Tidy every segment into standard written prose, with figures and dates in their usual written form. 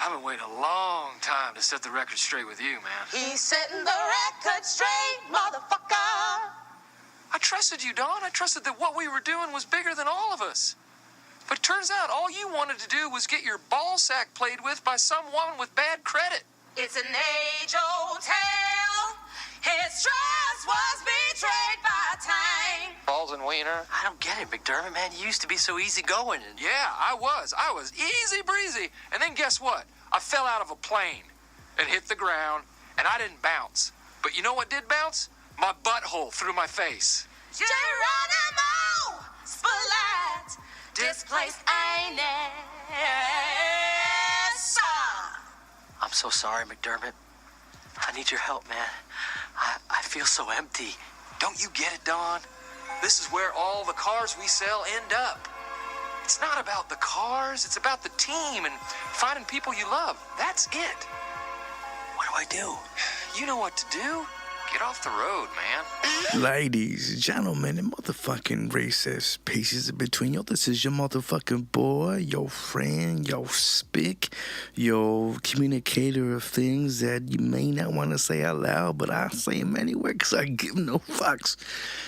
I've been waiting a long time to set the record straight with you, man. He's setting the record straight, motherfucker. I trusted you, Don. I trusted that what we were doing was bigger than all of us. But it turns out all you wanted to do was get your ball sack played with by someone with bad credit. It's an age-old tale. His trust was betrayed by time. Balls and wiener. I don't get it, McDermott, man. You used to be so easygoing. Yeah, I was. I was easy breezy. And then guess what? I fell out of a plane and hit the ground, and I didn't bounce. But you know what did bounce? My butthole through my face. Geronimo Spotlight, displaced Ines. I'm so sorry, McDermott. I need your help, man. I feel so empty. Don't you get it, Don? This is where all the cars we sell end up. It's not about the cars, it's about the team and finding people you love. That's it. What do I do? You know what to do. Get off the road, man. Ladies, gentlemen, and motherfucking racist pieces in between. Yo, this is your motherfucking boy, your friend, your spick, your communicator of things that you may not want to say out loud, but I say them anyway because I give no fucks.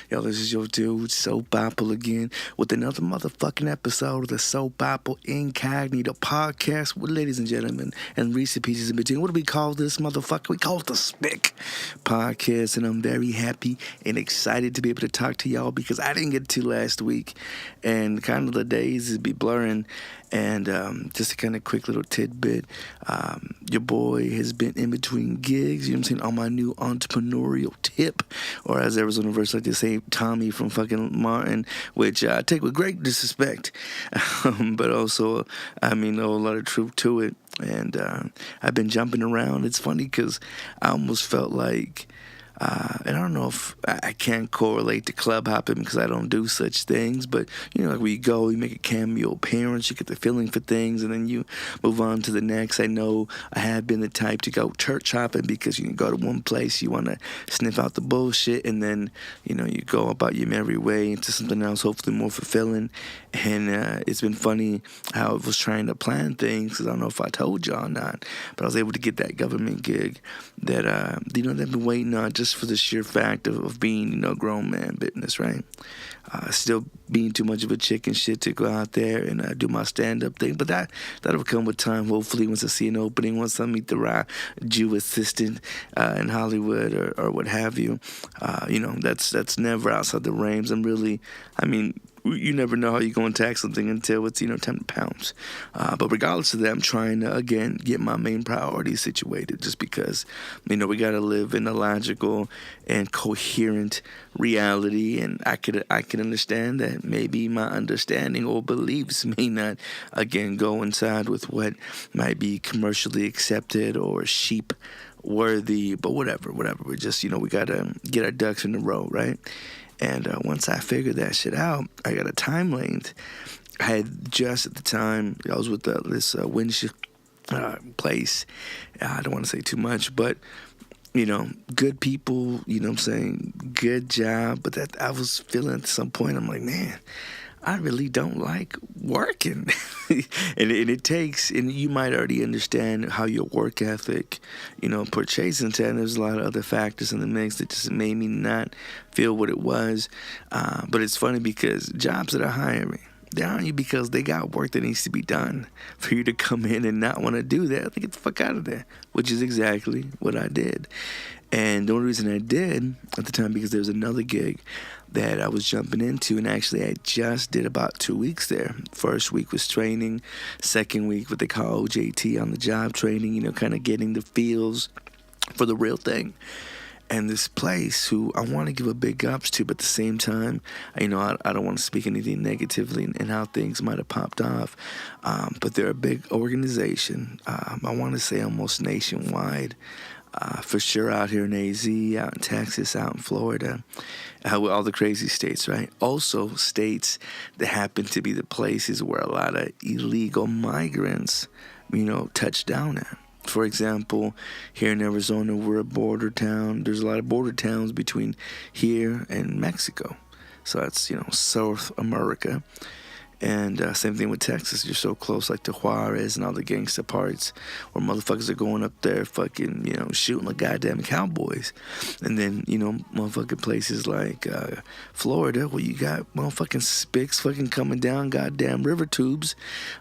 Yo, this is your dude, Soap Apple again, with another motherfucking episode of the Soap Apple Incognito podcast with ladies and gentlemen and recent pieces in between. What do we call this motherfucker? We call it the Spick podcast. And I'm very happy and excited to be able to talk to y'all because I didn't get to last week and kind of the days is be blurring. And just a kind of quick little tidbit, your boy has been in between gigs, you know what I'm saying, on my new entrepreneurial tip, or as Arizona Verse like to say, Tommy from fucking Martin, which I take with great disrespect, but also, I mean, a lot of truth to it. And I've been jumping around. It's funny because I almost felt like, and I don't know if I can't correlate to club hopping because I don't do such things, but, you know, like where you go, you make a cameo appearance, you get the feeling for things, and then you move on to the next. I know I have been the type to go church hopping because you can go to one place, you want to sniff out the bullshit, and then, you know, you go about your merry way into something else, hopefully more fulfilling. And it's been funny how I was trying to plan things because I don't know if I told y'all or not, but I was able to get that government gig that, you know, they've been waiting on just for the sheer fact of being, you know, grown man business, right? Still being too much of a chicken shit to go out there and do my stand-up thing, but that'll come with time, hopefully, once I see an opening, once I meet the right Jew assistant in Hollywood or what have you. You know, that's never outside the realms. You never know how you're going to tax something until it's, you know, time to pounce. But regardless of that, I'm trying to, again, get my main priorities situated just because, you know, we got to live in a logical and coherent reality. And I can understand that maybe my understanding or beliefs may not, again, coincide with what might be commercially accepted or sheep worthy, but whatever. We're just, you know, we got to get our ducks in a row, right? And once I figured that shit out, I got a time length. I had just at the time, I was with this windshield place. I don't want to say too much, but, you know, good people, you know what I'm saying, good job. But that I was feeling at some point, I'm like, man, I really don't like working. and it takes, and you might already understand how your work ethic, you know, portrays into, and there's a lot of other factors in the mix that just made me not feel what it was. But it's funny because jobs that are hiring, they're hiring you because they got work that needs to be done. For you to come in and not want to do that, like, get the fuck out of there, which is exactly what I did. And the only reason I did at the time, because there was another gig that I was jumping into, and actually I just did about 2 weeks there. First week was training, second week what they call OJT, on the job training, you know, kind of getting the feels for the real thing. And this place, who I want to give a big ups to, but at the same time, you know, I don't want to speak anything negatively in how things might have popped off. But they're a big organization. I want to say almost nationwide. For sure out here in AZ, out in Texas, out in Florida, with all the crazy states, right? Also states that happen to be the places where a lot of illegal migrants, you know, touch down at. For example, here in Arizona, we're a border town. There's a lot of border towns between here and Mexico. So that's, you know, South America. And same thing with Texas. You're so close, like to Juarez and all the gangster parts, where motherfuckers are going up there fucking, you know, shooting like goddamn cowboys. And then, you know, motherfucking places like Florida, where you got motherfucking S.P.i.C fucking coming down goddamn river tubes.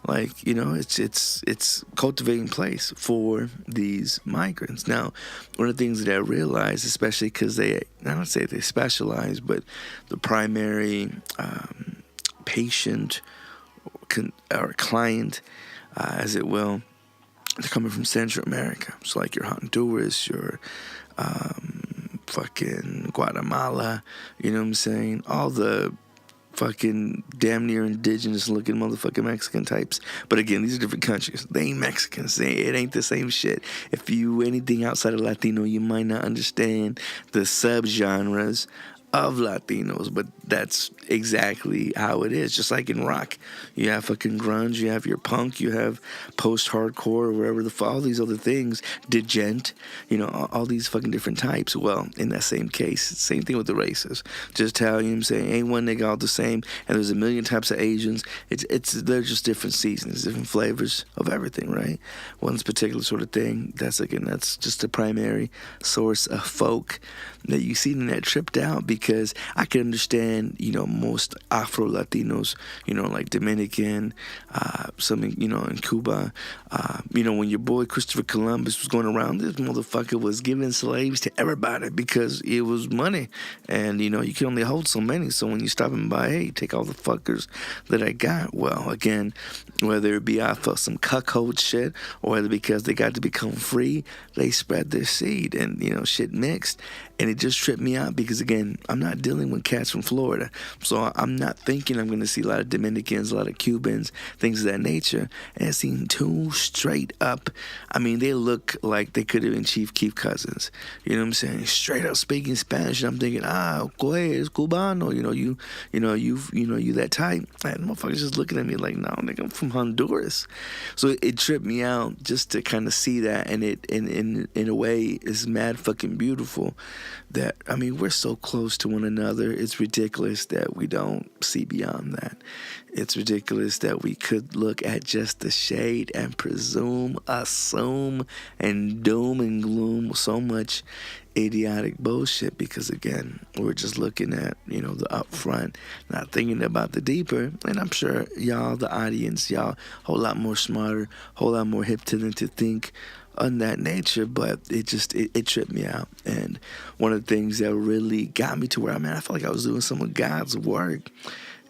Like, you know, it's cultivating place for these migrants. Now, one of the things that I realized, especially because I don't say they specialize, but the primary patient or client, as it will, they're coming from Central America. So like your Honduras, your fucking Guatemala, you know what I'm saying? All the fucking damn near indigenous looking motherfucking Mexican types. But again, these are different countries. They ain't Mexicans. It ain't the same shit. If you anything outside of Latino, you might not understand the subgenres of Latinos, but that's exactly how it is. Just like in rock, you have fucking grunge, you have your punk, you have post-hardcore, or wherever all these other things, degent, you know, all these fucking different types. Well, in that same case, same thing with the races. Just how, you know what I'm saying, ain't one nigga all the same, and there's a million types of Asians. They're just different seasons, different flavors of everything, right? One's particular sort of thing, that's just the primary source of folk that you see in that tripped out, because I can understand, you know, most Afro-Latinos, you know, like Dominican, some, you know, in Cuba, you know, when your boy Christopher Columbus was going around, this motherfucker was giving slaves to everybody because it was money, and, you know, you can only hold so many, so when you stop and buy, hey, take all the fuckers that I got. Well, again, whether it be off of some cuckold shit, or whether because they got to become free, they spread their seed, and, you know, shit mixed. And it just tripped me out because, again, I'm not dealing with cats from Florida. So I'm not thinking I'm going to see a lot of Dominicans, a lot of Cubans, things of that nature. And it seemed too straight up. I mean, they look like they could have been Chief Keef cousins. You know what I'm saying? Straight up speaking Spanish. And I'm thinking, es cubano. You that type. And motherfuckers just looking at me like, no, nigga, I'm from Honduras. So it tripped me out just to kind of see that. And it, in a way, is mad fucking beautiful. That, I mean, we're so close to one another. It's ridiculous that we don't see beyond that. It's ridiculous that we could look at just the shade and presume, assume, and doom and gloom so much idiotic bullshit, because, again, we're just looking at, you know, the upfront, not thinking about the deeper. And I'm sure y'all, the audience, y'all, a whole lot more smarter, whole lot more hip to them to think on that nature, but it tripped me out. And one of the things that really got me to where I'm at, I felt like I was doing some of God's work,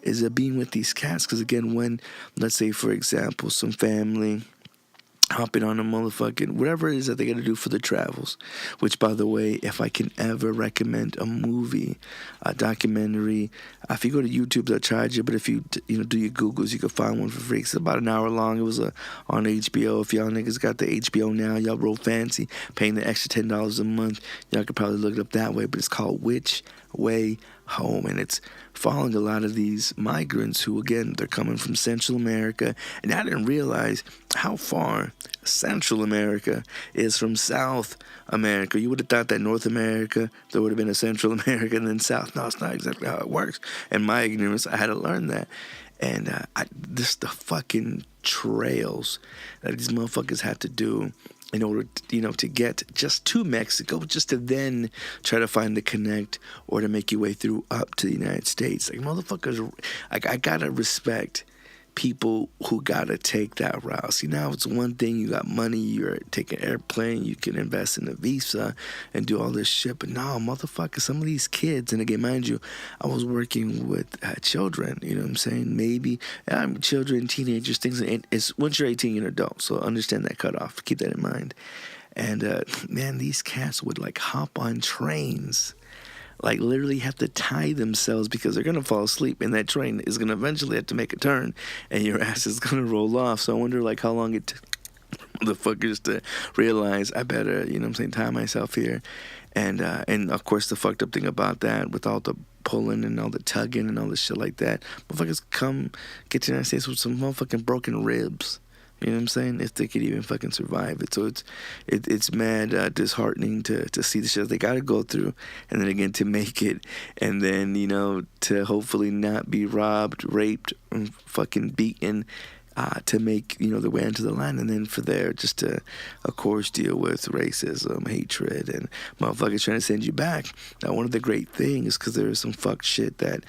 is being with these cats. Because, again, when, let's say, for example, some family hopping on a motherfucking whatever it is that they got to do for their travels, which, by the way, if I can ever recommend a movie, a documentary, if you go to YouTube, they'll charge you, but if you do your Googles, you can find one for free. It's about an hour long. It was on HBO. If y'all niggas got the HBO now, y'all real fancy, paying the extra $10 a month, y'all could probably look it up that way, but it's called Which Way Home, and it's following a lot of these migrants who, again, they're coming from Central America, and I didn't realize how far Central America is from South America. You would have thought that North America, there would have been a Central America and then South. No, it's not exactly how it works. And my ignorance, I had to learn that. And the fucking trails that these motherfuckers had to do in order to, to get just to Mexico, just to then try to find the connect or to make your way through up to the United States. Like, motherfuckers, I gotta respect people who gotta take that route. See, now it's one thing, you got money, you're taking an airplane, you can invest in a visa and do all this shit, but no, motherfucker, some of these kids, and again, mind you, I was working with children, you know what I'm saying, maybe, children, teenagers, things, and it's once you're 18, you're an adult, so understand that cutoff, keep that in mind. And man, these cats would like hop on trains, like literally have to tie themselves because they're going to fall asleep, and that train is going to eventually have to make a turn and your ass is going to roll off. So I wonder like how long it took the fuckers to realize I better, tie myself here. And of course the fucked up thing about that, with all the pulling and all the tugging and all this shit like that, motherfuckers come get to the United States with some motherfucking broken ribs. You know what I'm saying? If they could even fucking survive it. So it's mad disheartening to see the shit they got to go through, and then again to make it, and then, you know, to hopefully not be robbed, raped, and fucking beaten, to make, you know, the way into the land, and then for there just to, of course, deal with racism, hatred, and motherfuckers trying to send you back. Now, one of the great things, because there was some fucked shit that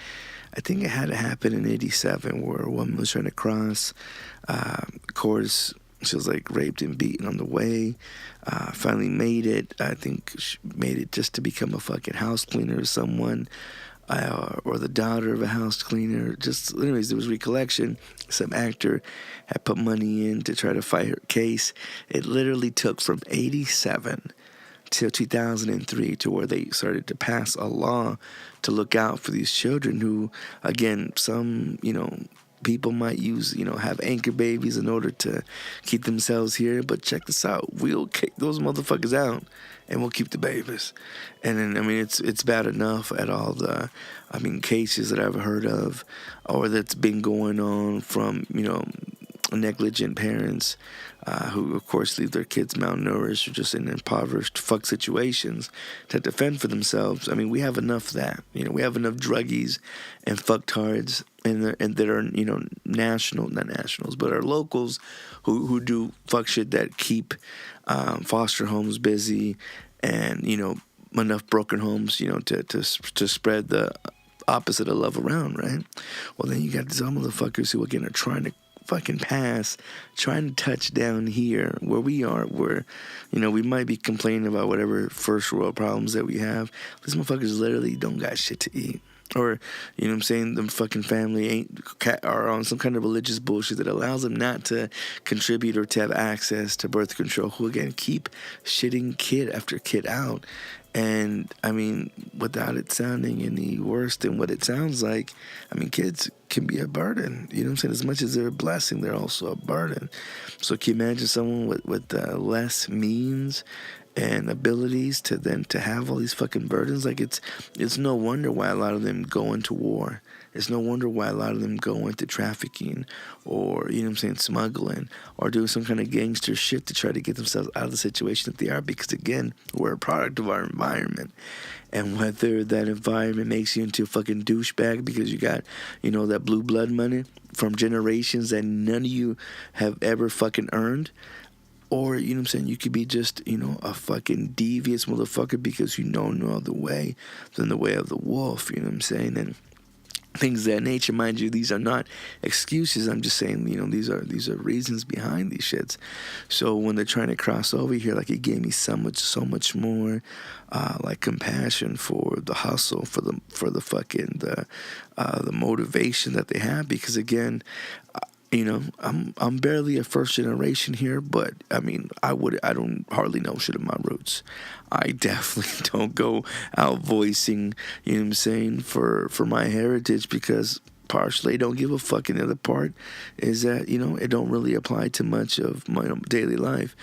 I think it had to happen in 87, where a woman was trying to cross. Of course, she was like raped and beaten on the way. Finally made it. I think she made it just to become a fucking house cleaner or someone, or the daughter of a house cleaner. Just, anyways, there was recollection. Some actor had put money in to try to fight her case. It literally took from 87 till 2003 to where they started to pass a law to look out for these children who, again, some, you know, people might use, you know, have anchor babies in order to keep themselves here. But check this out. We'll kick those motherfuckers out and we'll keep the babies. And then, I mean, it's bad enough at all the, I mean, cases that I've heard of or that's been going on from, you know, negligent parents who, of course, leave their kids malnourished or just in impoverished fuck situations to defend for themselves. I mean, we have enough of that. You know, we have enough druggies and fucktards and that are, you know, not nationals, but are locals who do fuck shit that keep foster homes busy and, you know, enough broken homes, you know, to spread the opposite of love around, right? Well, then you got these other motherfuckers who, again, are trying to fucking trying to touch down here where we are, where, you know, we might be complaining about whatever first world problems that we have. These motherfuckers literally don't got shit to eat. Or, you know what I'm saying, the fucking family are on some kind of religious bullshit that allows them not to contribute or to have access to birth control, who, again, keep shitting kid after kid out. And, I mean, without it sounding any worse than what it sounds like, I mean, kids can be a burden. You know what I'm saying? As much as they're a blessing, they're also a burden. So can you imagine someone with less means and abilities to have all these fucking burdens? Like, it's no wonder why a lot of them go into war. It's no wonder why a lot of them go into trafficking or, you know what I'm saying, smuggling or doing some kind of gangster shit to try to get themselves out of the situation that they are, because, again, we're a product of our environment. And whether that environment makes you into a fucking douchebag because you got, you know, that blue blood money from generations that none of you have ever fucking earned, or, you know what I'm saying, you could be just, you know, a fucking devious motherfucker because you know no other way than the way of the wolf, you know what I'm saying? And things of that nature, mind you, these are not excuses. I'm just saying, you know, these are reasons behind these shits. So when they're trying to cross over here, like, it gave me so much more like compassion for the hustle, for the fucking the motivation that they have, because, again, you know, I'm barely a first generation here, but I mean, I don't hardly know shit of my roots. I definitely don't go out voicing, you know what I'm saying, for my heritage, because partially I don't give a fuck. And the other part is that, you know, it don't really apply to much of my daily life.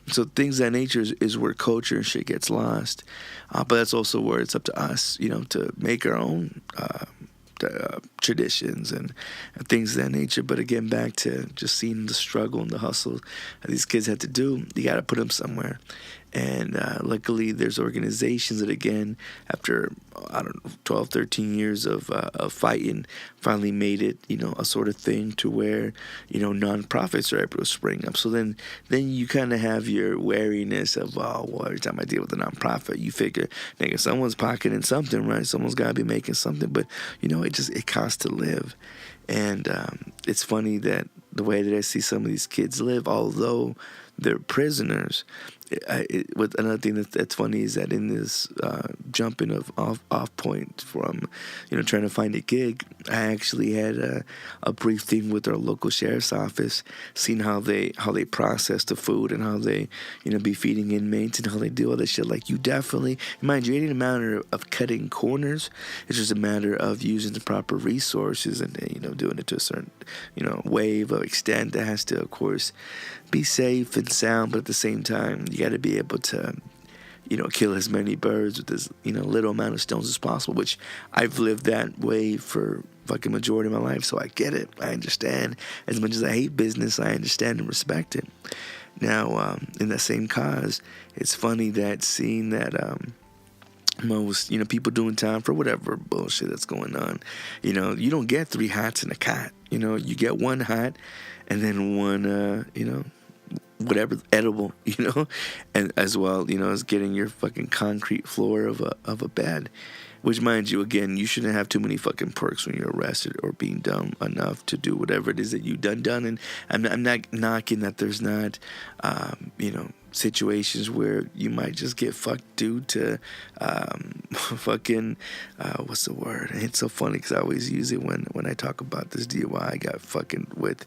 So things of that nature is where culture and shit gets lost. But that's also where it's up to us, you know, to make our own traditions and things of that nature. But again, back to just seeing the struggle and the hustle that these kids had to do, you got to put them somewhere. And luckily, there's organizations that, again, after, I don't know, 12, 13 years of fighting, finally made it, you know, a sort of thing to where, you know, nonprofits are able to spring up. So then you kind of have your wariness of, oh, well, every time I deal with a nonprofit, you figure, nigga, someone's pocketing something, right? Someone's got to be making something. But, you know, it costs to live. And it's funny that the way that I see some of these kids live, although they're prisoners, with another thing that's funny is that in this jumping of off point from, you know, trying to find a gig, I actually had a brief thing with our local sheriff's office, seeing how they process the food and how they, you know, be feeding inmates and how they do all this shit. Like, you definitely, mind you, it ain't a matter of cutting corners. It's just a matter of using the proper resources and, you know, doing it to a certain, you know, wave of extent that has to, of course, be safe and sound, but at the same time, you got to be able to kill as many birds with as, little amount of stones as possible, which I've lived that way for fucking majority of my life, so I get it. I understand. As much as I hate business, I understand and respect it. Now, in that same cause, it's funny that seeing that most, people doing time for whatever bullshit that's going on. You don't get 3 hats in a cot. You get 1 hat and then one, whatever edible, and as well, as getting your fucking concrete floor of a bed. Which, mind you, again, you shouldn't have too many fucking perks when you're arrested or being dumb enough to do whatever it is that you've done. And I'm not knocking that there's not, situations where you might just get fucked due to fucking, what's the word? It's so funny because I always use it when I talk about this DUI I got fucking with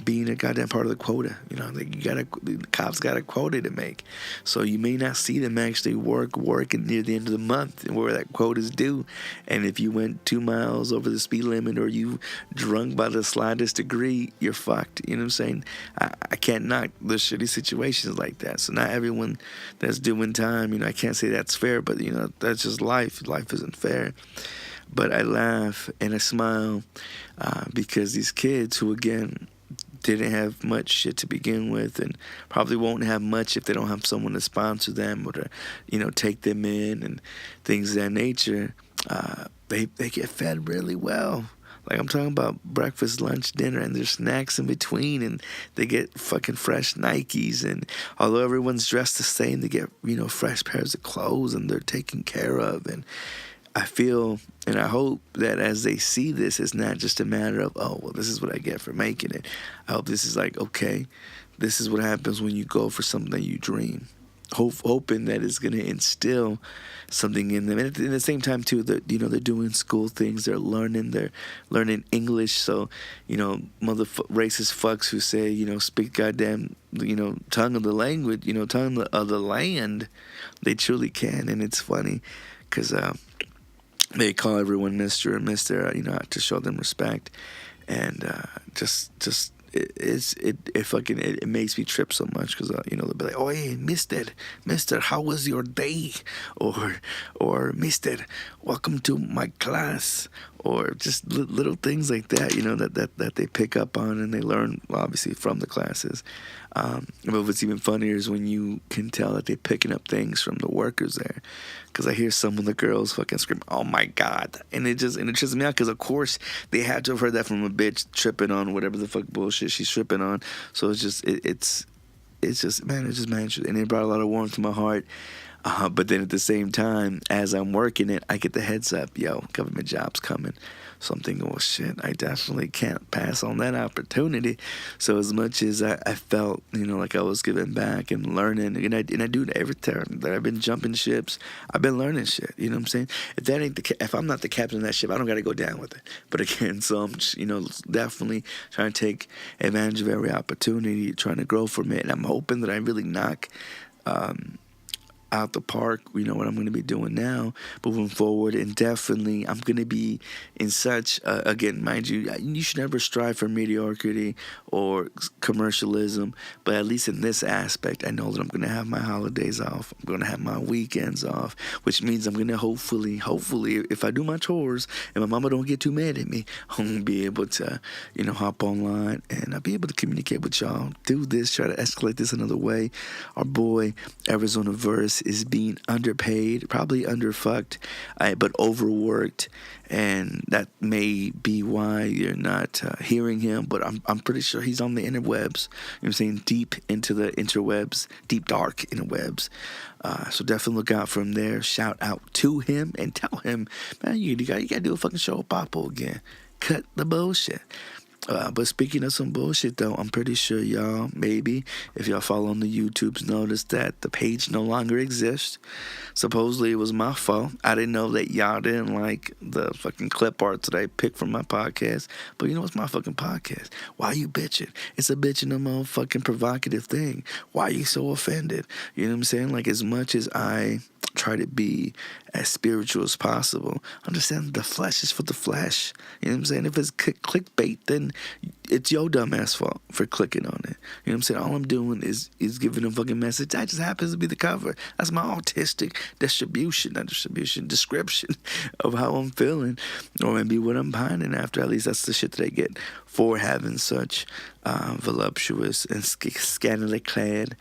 being a goddamn part of the quota. The cops got a quota to make. So you may not see them actually working near the end of the month where that quota is due. And if you went 2 miles over the speed limit or you drunk by the slightest degree, you're fucked. You know what I'm saying? I can't knock the shitty situations like that. So not everyone that's doing time, I can't say that's fair, but that's just life. Life isn't fair. But I laugh and I smile because these kids who, again, didn't have much shit to begin with and probably won't have much if they don't have someone to sponsor them or to, take them in and things of that nature, they get fed really well. Like, I'm talking about breakfast, lunch, dinner, and there's snacks in between, and they get fucking fresh Nikes, and although everyone's dressed the same, they get, fresh pairs of clothes, and they're taken care of, and I feel and I hope that as they see this, it's not just a matter of, oh, well, this is what I get for making it. I hope this is like, okay, this is what happens when you go for something that you dream. Hoping that it's going to instill something in them. And at the same time, too, that, they're doing school things. They're learning English. So, racist fucks who say, speak goddamn, tongue of the language, tongue of the land, they truly can. And it's funny because they call everyone Mr. and Mr., to show them respect. And it makes me trip so much because they'll be like, oh, hey, Mister, how was your day? Or Mister, welcome to my class, or just little things like that, that they pick up on and they learn obviously from the classes. But what's even funnier is when you can tell that they're picking up things from the workers there. Because I hear some of the girls fucking scream, "Oh my God!" and it trips me out because of course they had to have heard that from a bitch tripping on whatever the fuck bullshit she's tripping on. So it's just magic, and it brought a lot of warmth to my heart. But then at the same time, as I'm working it, I get the heads up, yo, government job's coming. So I'm thinking, well, shit, I definitely can't pass on that opportunity. So as much as I felt, like I was giving back and learning, and I do it every time that I've been jumping ships, I've been learning shit. You know what I'm saying? If I'm not the captain of that ship, I don't got to go down with it. But again, so I'm, definitely trying to take advantage of every opportunity, trying to grow from it. And I'm hoping that I really knock out the park, what I'm going to be doing now, moving forward, and definitely I'm going to be in such, again, mind you should never strive for mediocrity or commercialism, but at least in this aspect, I know that I'm going to have my holidays off, I'm going to have my weekends off, which means I'm going to hopefully, if I do my chores and my mama don't get too mad at me, I'm going to be able to, hop online and I'll be able to communicate with y'all, do this, try to escalate this another way. Our boy, Arizona Verse, is being underpaid, probably underfucked, but overworked, and that may be why you're not hearing him, but I'm pretty sure he's on the interwebs, deep into the interwebs, deep dark interwebs, so definitely look out from there. Shout out to him and tell him, man, you gotta do a fucking show with Papo again. Cut the bullshit. But speaking of some bullshit, though, I'm pretty sure y'all, maybe, if y'all follow on the YouTubes, noticed that the page no longer exists. Supposedly, it was my fault. I didn't know that y'all didn't like the fucking clip art that I picked from my podcast. But it's my fucking podcast. Why you bitching? It's a bitching and motherfucking provocative thing. Why you so offended? You know what I'm saying? Like, as much as I try to be as spiritual as possible. Understand the flesh is for the flesh. You know what I'm saying? If it's clickbait, then it's your dumbass fault for clicking on it. You know what I'm saying? All I'm doing is giving a fucking message. That just happens to be the cover. That's my autistic description of how I'm feeling, or maybe what I'm pining after. At least that's the shit that I get for having such voluptuous and scantily clad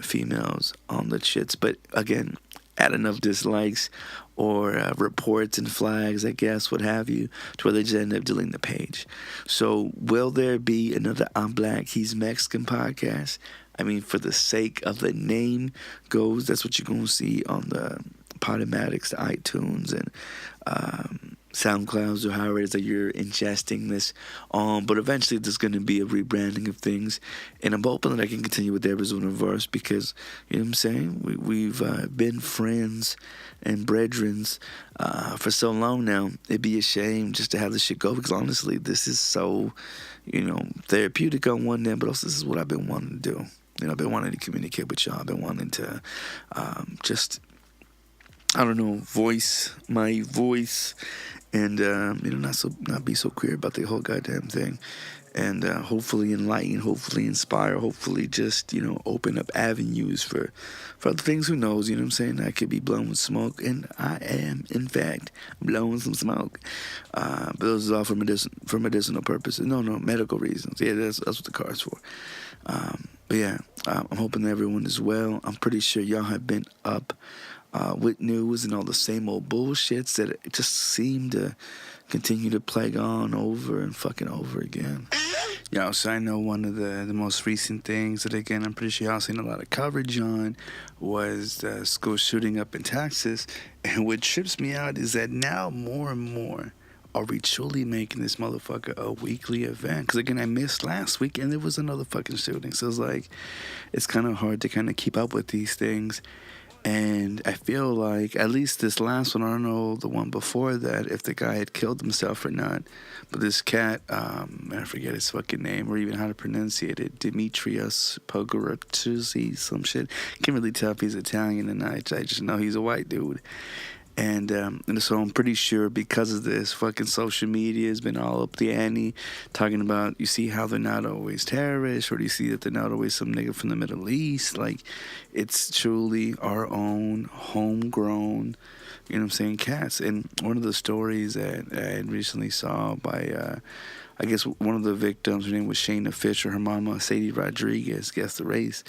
females on the shits. But again, add enough dislikes or reports and flags, I guess, what have you, to where they just end up deleting the page. So will there be another I'm Black, He's Mexican podcast? I mean, for the sake of the name goes, that's what you're going to see on the Podomatics, the iTunes, and SoundClouds, or however it is that you're ingesting this on. But eventually there's going to be a rebranding of things, and I'm hoping that I can continue with Arizona Verse, because, you know what I'm saying, we've been friends and brethrens for so long now. It'd be a shame just to have this shit go, because honestly, this is so, you know, therapeutic on one end, but also this is what I've been wanting to do. You know, I've been wanting to communicate with y'all. I've been wanting to just, I don't know, voice my voice, and you know, not be so queer about the whole goddamn thing, and hopefully enlighten, hopefully inspire, hopefully just, you know, open up avenues for other things. Who knows? You know what I'm saying? I could be blowing smoke, and I am, in fact, blowing some smoke. But those are all for medicinal purposes. No, medical reasons. Yeah, that's what the card's for. But yeah, I'm hoping that everyone is well. I'm pretty sure y'all have been up with news and all the same old bullshits that it just seem to continue to plague on over and fucking over again. Yeah, so I know one of the most recent things that, again, I'm pretty sure y'all seen a lot of coverage on was the school shooting up in Texas. And what trips me out is that now more and more are we truly making this motherfucker a weekly event? Because, again, I missed last week and there was another fucking shooting. So it's like, it's kind of hard to kind of keep up with these things. And I feel like, at least this last one, I don't know the one before that, if the guy had killed himself or not. But this cat, I forget his fucking name or even how to pronunciate it, Demetrius Pogaratuzzi, some shit. Can't really tell if he's Italian or not. I just know he's a white dude. And so I'm pretty sure because of this, fucking social media has been all up the ante, talking about, you see how they're not always terrorists, or do you see that they're not always some nigga from the Middle East? Like, it's truly our own homegrown, you know what I'm saying, cats. And one of the stories that I had recently saw by, I guess one of the victims, her name was Shayna Fisher, her mama, Sadie Rodriguez, guess the race,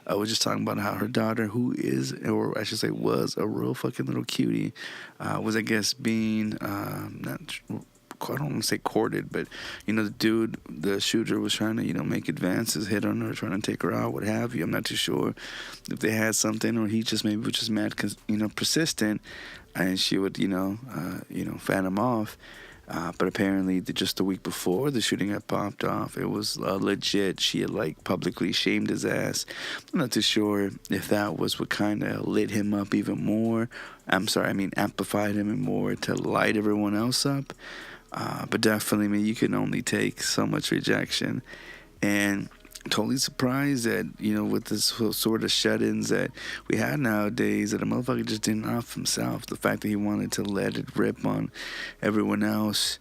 was just talking about how her daughter, who is, or I should say was, a real fucking little cutie, was, I guess, being, I don't want to say courted, but, you know, the shooter was trying to, you know, make advances, hit on her, trying to take her out, what have you. I'm not too sure if they had something, or he just maybe was just mad, you know, persistent, and she would, you know, fan him off. But apparently, just the week before the shooting had popped off, it was legit. She had, like, publicly shamed his ass. I'm not too sure if that was what kind of lit him up even more. Amplified him even more to light everyone else up. But definitely, I mean, you can only take so much rejection. And totally surprised that, you know, with this sort of shut-ins that we had nowadays, that a motherfucker just didn't off himself. The fact that he wanted to let it rip on everyone else,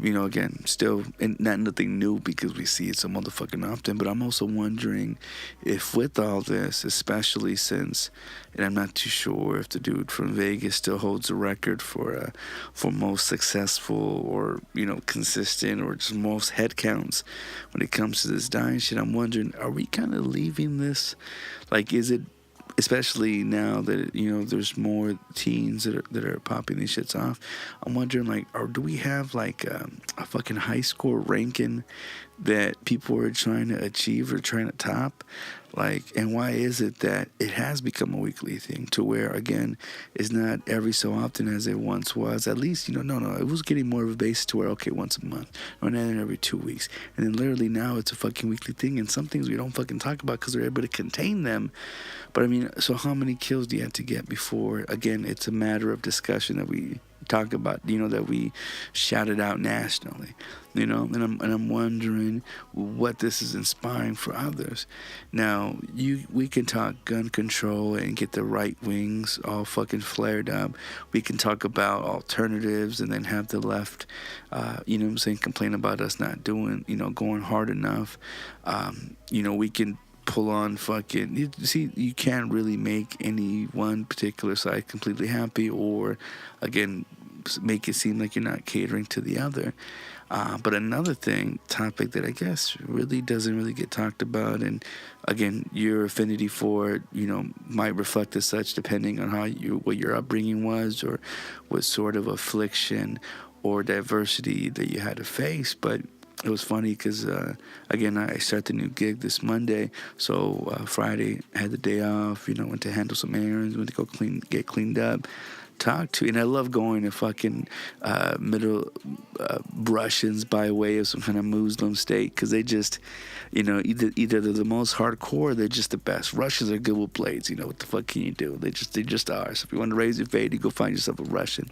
you know, again, still not nothing new, because we see it so motherfucking often. But I'm also wondering if with all this, especially since, and I'm not too sure if the dude from Vegas still holds the record for most successful, or, you know, consistent, or just most head counts when it comes to this dying shit. I'm wondering, are we kind of leaving this? Like, is it, especially now that, you know, there's more teens that are popping these shits off, I'm wondering, like, or do we have, like, a fucking high score ranking that people are trying to achieve or trying to top? Like, and why is it that it has become a weekly thing, to where, again, it's not every so often as it once was? At least, you know, it was getting more of a base to where, okay, once a month, or then every 2 weeks. And then literally now it's a fucking weekly thing, and some things we don't fucking talk about because they're able to contain them. But I mean, so how many kills do you have to get before, again, it's a matter of discussion that we talk about, you know, that we shout it out nationally? you know, and I'm wondering what this is inspiring for others. Now, we can talk gun control and get the right wings all fucking flared up. We can talk about alternatives and then have the left, you know what I'm saying, complain about us not doing, you know, going hard enough. You know, we can pull on fucking, you see, you can't really make any one particular side completely happy, or again, make it seem like you're not catering to the other. But another topic that I guess really doesn't really get talked about, and again, your affinity for it, you know, might reflect as such depending on what your upbringing was, or what sort of affliction or diversity that you had to face. But it was funny because, again, I start the new gig this Monday, so Friday I had the day off, you know, went to handle some errands, went to go get cleaned up, talk to, and I love going to fucking middle Russians by way of some kind of Muslim state, because they just, you know, either they're the most hardcore, or they're just the best. Russians are good with blades, you know, what the fuck can you do? They just are. So if you want to raise your fade, you go find yourself a Russian.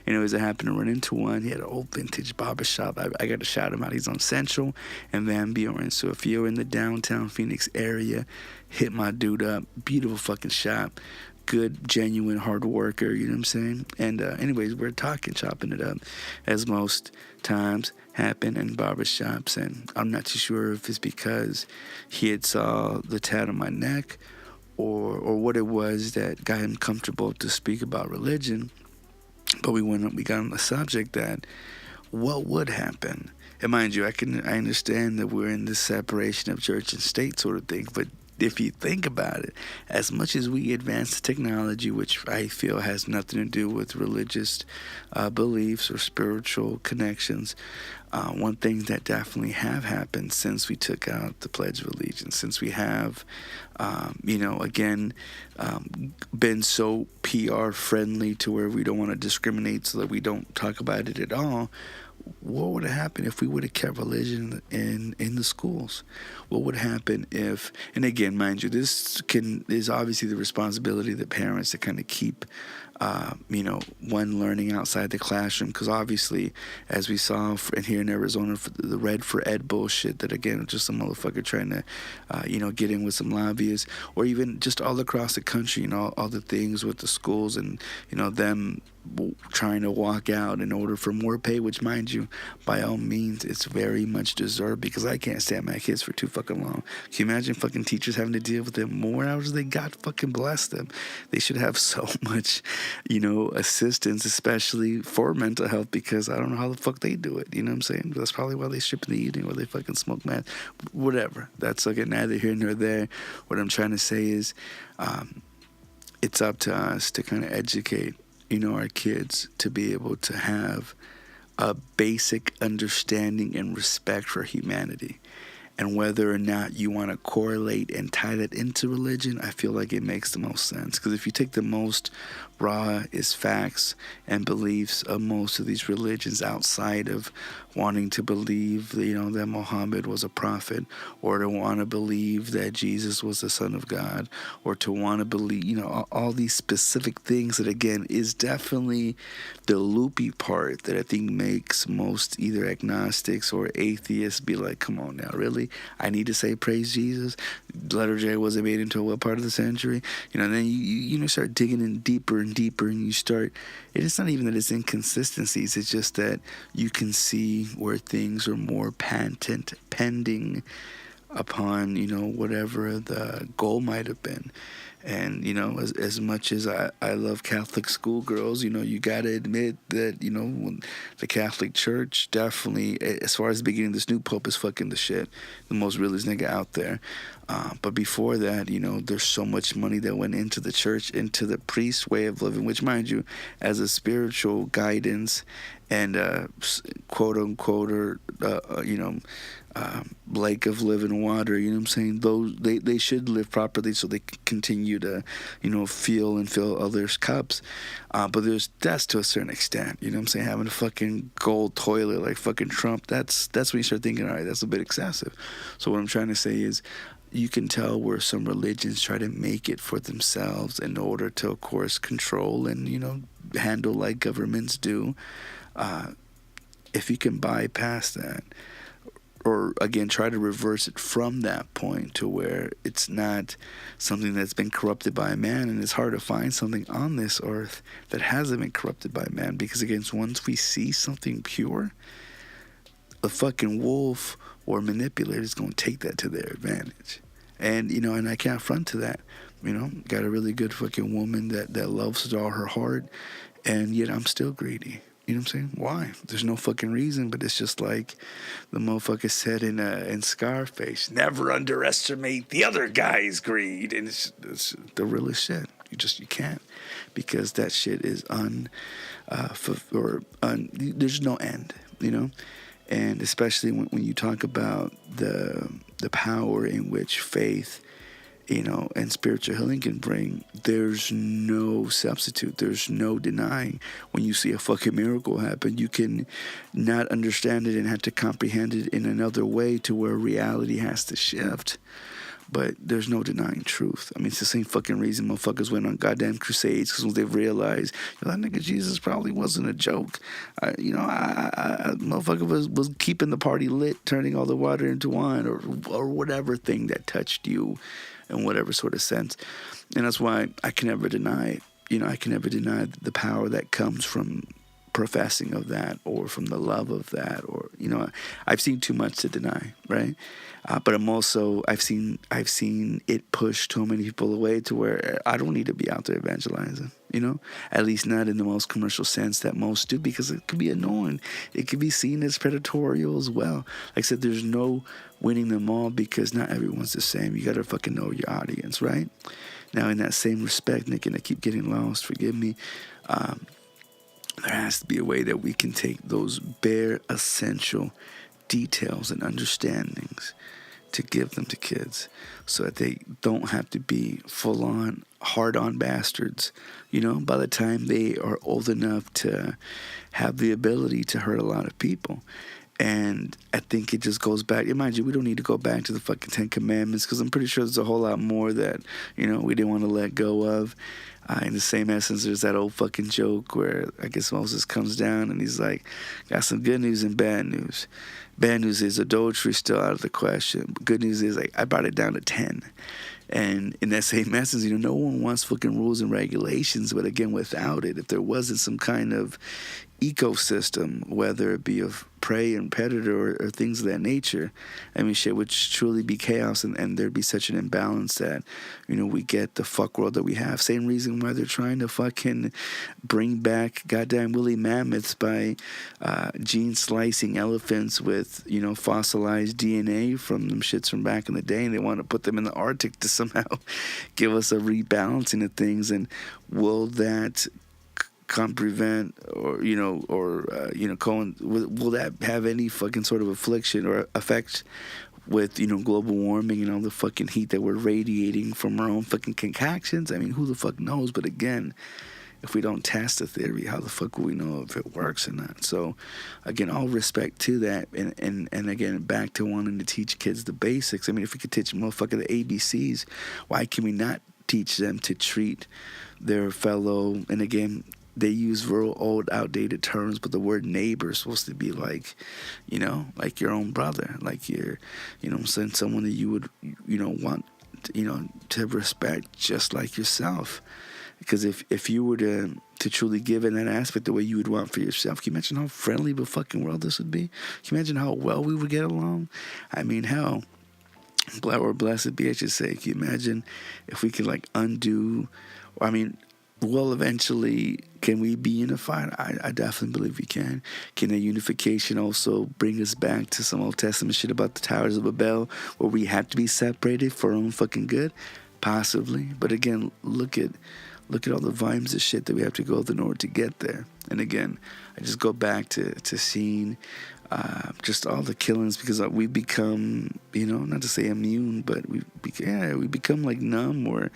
Anyways, I happened to run into one. He had an old vintage barber shop. I got to shout him out. He's on Central and Van Buren. So if you're in the downtown Phoenix area, hit my dude up. Beautiful fucking shop. Good, genuine, hard worker, you know what I'm saying? And anyways, we're chopping it up, as most times happen in barbershops. And I'm not too sure if it's because he had saw the tat on my neck, or what it was that got him comfortable to speak about religion. But we got on the subject that what would happen. And mind you, I understand that we're in this separation of church and state sort of thing, but if you think about it, as much as we advance technology, which I feel has nothing to do with religious beliefs or spiritual connections, one thing that definitely have happened since we took out the Pledge of Allegiance, since we have, you know, again, been so PR friendly to where we don't want to discriminate so that we don't talk about it at all. What would have happened if we would have kept religion in the schools? What would happen if, and again, mind you, this is obviously the responsibility of the parents to kind of keep, you know, one learning outside the classroom, because obviously, as we saw here in Arizona, for the Red for Ed bullshit, that again, just some motherfucker trying to, you know, get in with some lobbyists, or even just all across the country, you know, all the things with the schools and, you know, them trying to walk out in order for more pay, which, mind you, by all means, it's very much deserved, because I can't stand my kids for too fucking long. Can you imagine fucking teachers having to deal with them more hours? They got fucking bless them. They should have so much, you know, assistance, especially for mental health, because I don't know how the fuck they do it. You know what I'm saying? That's probably why they strip in the evening, or they fucking smoke meth. Whatever. That's like neither here nor there. What I'm trying to say is, it's up to us to kind of educate, you know, our kids to be able to have a basic understanding and respect for humanity. And whether or not you want to correlate and tie that into religion, I feel like it makes the most sense. Because if you take the most raw is facts and beliefs of most of these religions, outside of wanting to believe, you know, that Muhammad was a prophet, or to want to believe that Jesus was the Son of God, or to want to believe, you know, all these specific things that, again, is definitely the loopy part that I think makes most either agnostics or atheists be like, come on now, really? I need to say praise Jesus? Letter J wasn't made until what part of the century? You know, and then you know, start digging in deeper and deeper, and you start, it's not even that it's inconsistencies, it's just that you can see where things are more pending upon, you know, whatever the goal might have been. And, you know, as much as I love Catholic schoolgirls, you know, you got to admit that, you know, the Catholic Church definitely, as far as beginning, this new pope is fucking the shit. The most realest nigga out there. But before that, you know, there's so much money that went into the church, into the priest way of living, which, mind you, as a spiritual guidance and quote unquote, or, you know, lake of living water, you know what I'm saying? Those they should live properly so they can continue to, you know, fill others' cups. But that's to a certain extent, you know what I'm saying? Having a fucking gold toilet like fucking Trump, that's when you start thinking, all right, that's a bit excessive. So what I'm trying to say is, you can tell where some religions try to make it for themselves in order to, of course, control and, you know, handle like governments do. if you can bypass that, or again try to reverse it from that point to where it's not something that's been corrupted by man, and it's hard to find something on this earth that hasn't been corrupted by man, because again, once we see something pure, a fucking wolf or manipulator is going to take that to their advantage. And and I can't front to that. Got a really good fucking woman that loves with all her heart, and yet I'm still greedy. You know what I'm saying? Why? There's no fucking reason, but it's just like the motherfucker said in Scarface, never underestimate the other guy's greed. And it's the realest shit. You can't, because that shit is there's no end, And especially when you talk about the power in which faith, and spiritual healing can bring, there's no substitute. There's no denying. When you see a fucking miracle happen, you can not understand it and have to comprehend it in another way to where reality has to shift. But there's no denying truth. I mean, it's the same fucking reason motherfuckers went on goddamn crusades, because they've realized that nigga Jesus probably wasn't a joke. Motherfucker was keeping the party lit, turning all the water into wine, or whatever thing that touched you in whatever sort of sense. And that's why I can never deny it. I can never deny the power that comes from professing of that, or from the love of that, or I've seen too much to deny, right? But I've seen it push too many people away to where I don't need to be out there evangelizing, at least not in the most commercial sense that most do, because it could be annoying. It could be seen as predatorial as well. Like I said, there's no winning them all, because not everyone's the same. You gotta fucking know your audience, right? Now, in that same respect, Nick, and I keep getting lost, forgive me, there has to be a way that we can take those bare essential details and understandings to give them to kids, so that they don't have to be full-on, hard-on bastards, by the time they are old enough to have the ability to hurt a lot of people. And I think it just goes back. Mind you, we don't need to go back to the fucking 10 Commandments, because I'm pretty sure there's a whole lot more that, we didn't want to let go of. In the same essence, there's that old fucking joke where I guess Moses comes down and he's like, got some good news and bad news. Bad news is adultery still out of the question. But good news is, I brought it down to 10. And in that same essence, no one wants fucking rules and regulations. But again, without it, if there wasn't some kind of ecosystem, whether it be of prey and predator or things of that nature, I mean, shit would truly be chaos, and there'd be such an imbalance that, we get the fuck world that we have. Same reason why they're trying to fucking bring back goddamn woolly mammoths by gene slicing elephants with, fossilized DNA from them shits from back in the day, and they want to put them in the Arctic to somehow give us a rebalancing of things. And will that prevent, or will that have any fucking sort of affliction or effect with global warming and all the fucking heat that we're radiating from our own fucking concoctions? I mean, who the fuck knows? But again, if we don't test the theory, how the fuck will we know if it works or not? So again, all respect to that, and again, back to wanting to teach kids the basics. I mean, if we could teach motherfucker the ABCs, why can we not teach them to treat their fellow, and again, they use real old, outdated terms, but the word neighbor is supposed to be like, like your own brother, like your, someone that you would, want, to respect just like yourself. Because if you were to truly give in that aspect the way you would want for yourself, can you imagine how friendly of a fucking world this would be? Can you imagine how well we would get along? I mean, hell, or blessed be, I should say. Can you imagine if we could undo, eventually, can we be unified? I definitely believe we can. Can that unification also bring us back to some Old Testament shit about the Towers of Babel, where we had to be separated for our own fucking good? Possibly. But again, look at all the volumes of shit that we have to go through in order to get there. And again, I just go back to seeing just all the killings, because we become, not to say immune, but we become numb, or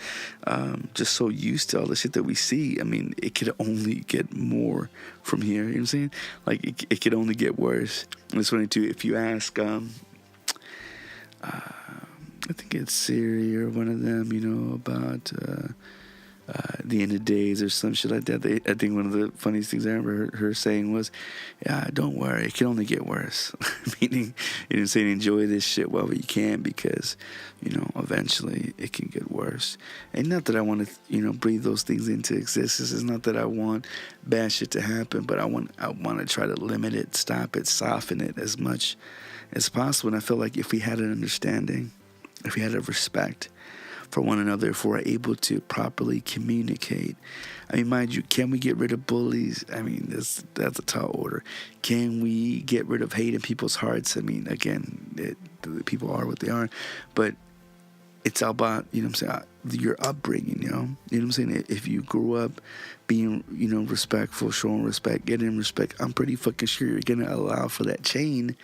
just so used to all the shit that we see. I mean, it could only get more from here. You know what I'm saying? It could only get worse. And it's funny too, if you ask, I think it's Siri or one of them, about the end of days or some shit like that. I think one of the funniest things I remember her saying was, "Yeah, don't worry, it can only get worse." Meaning, saying enjoy this shit while you can, because eventually it can get worse. And not that I want to breathe those things into existence. It's not that I want bad shit to happen, but I want to try to limit it, stop it, soften it as much as possible. And I feel like if we had an understanding, if we had a respect for one another, if we're able to properly communicate. I mean, mind you, can we get rid of bullies? I mean, that's a tall order. Can we get rid of hate in people's hearts? I mean, again, people are what they are, but it's all about, your upbringing, you know what I'm saying? If you grew up being, respectful, showing respect, getting respect, I'm pretty fucking sure you're going to allow for that chain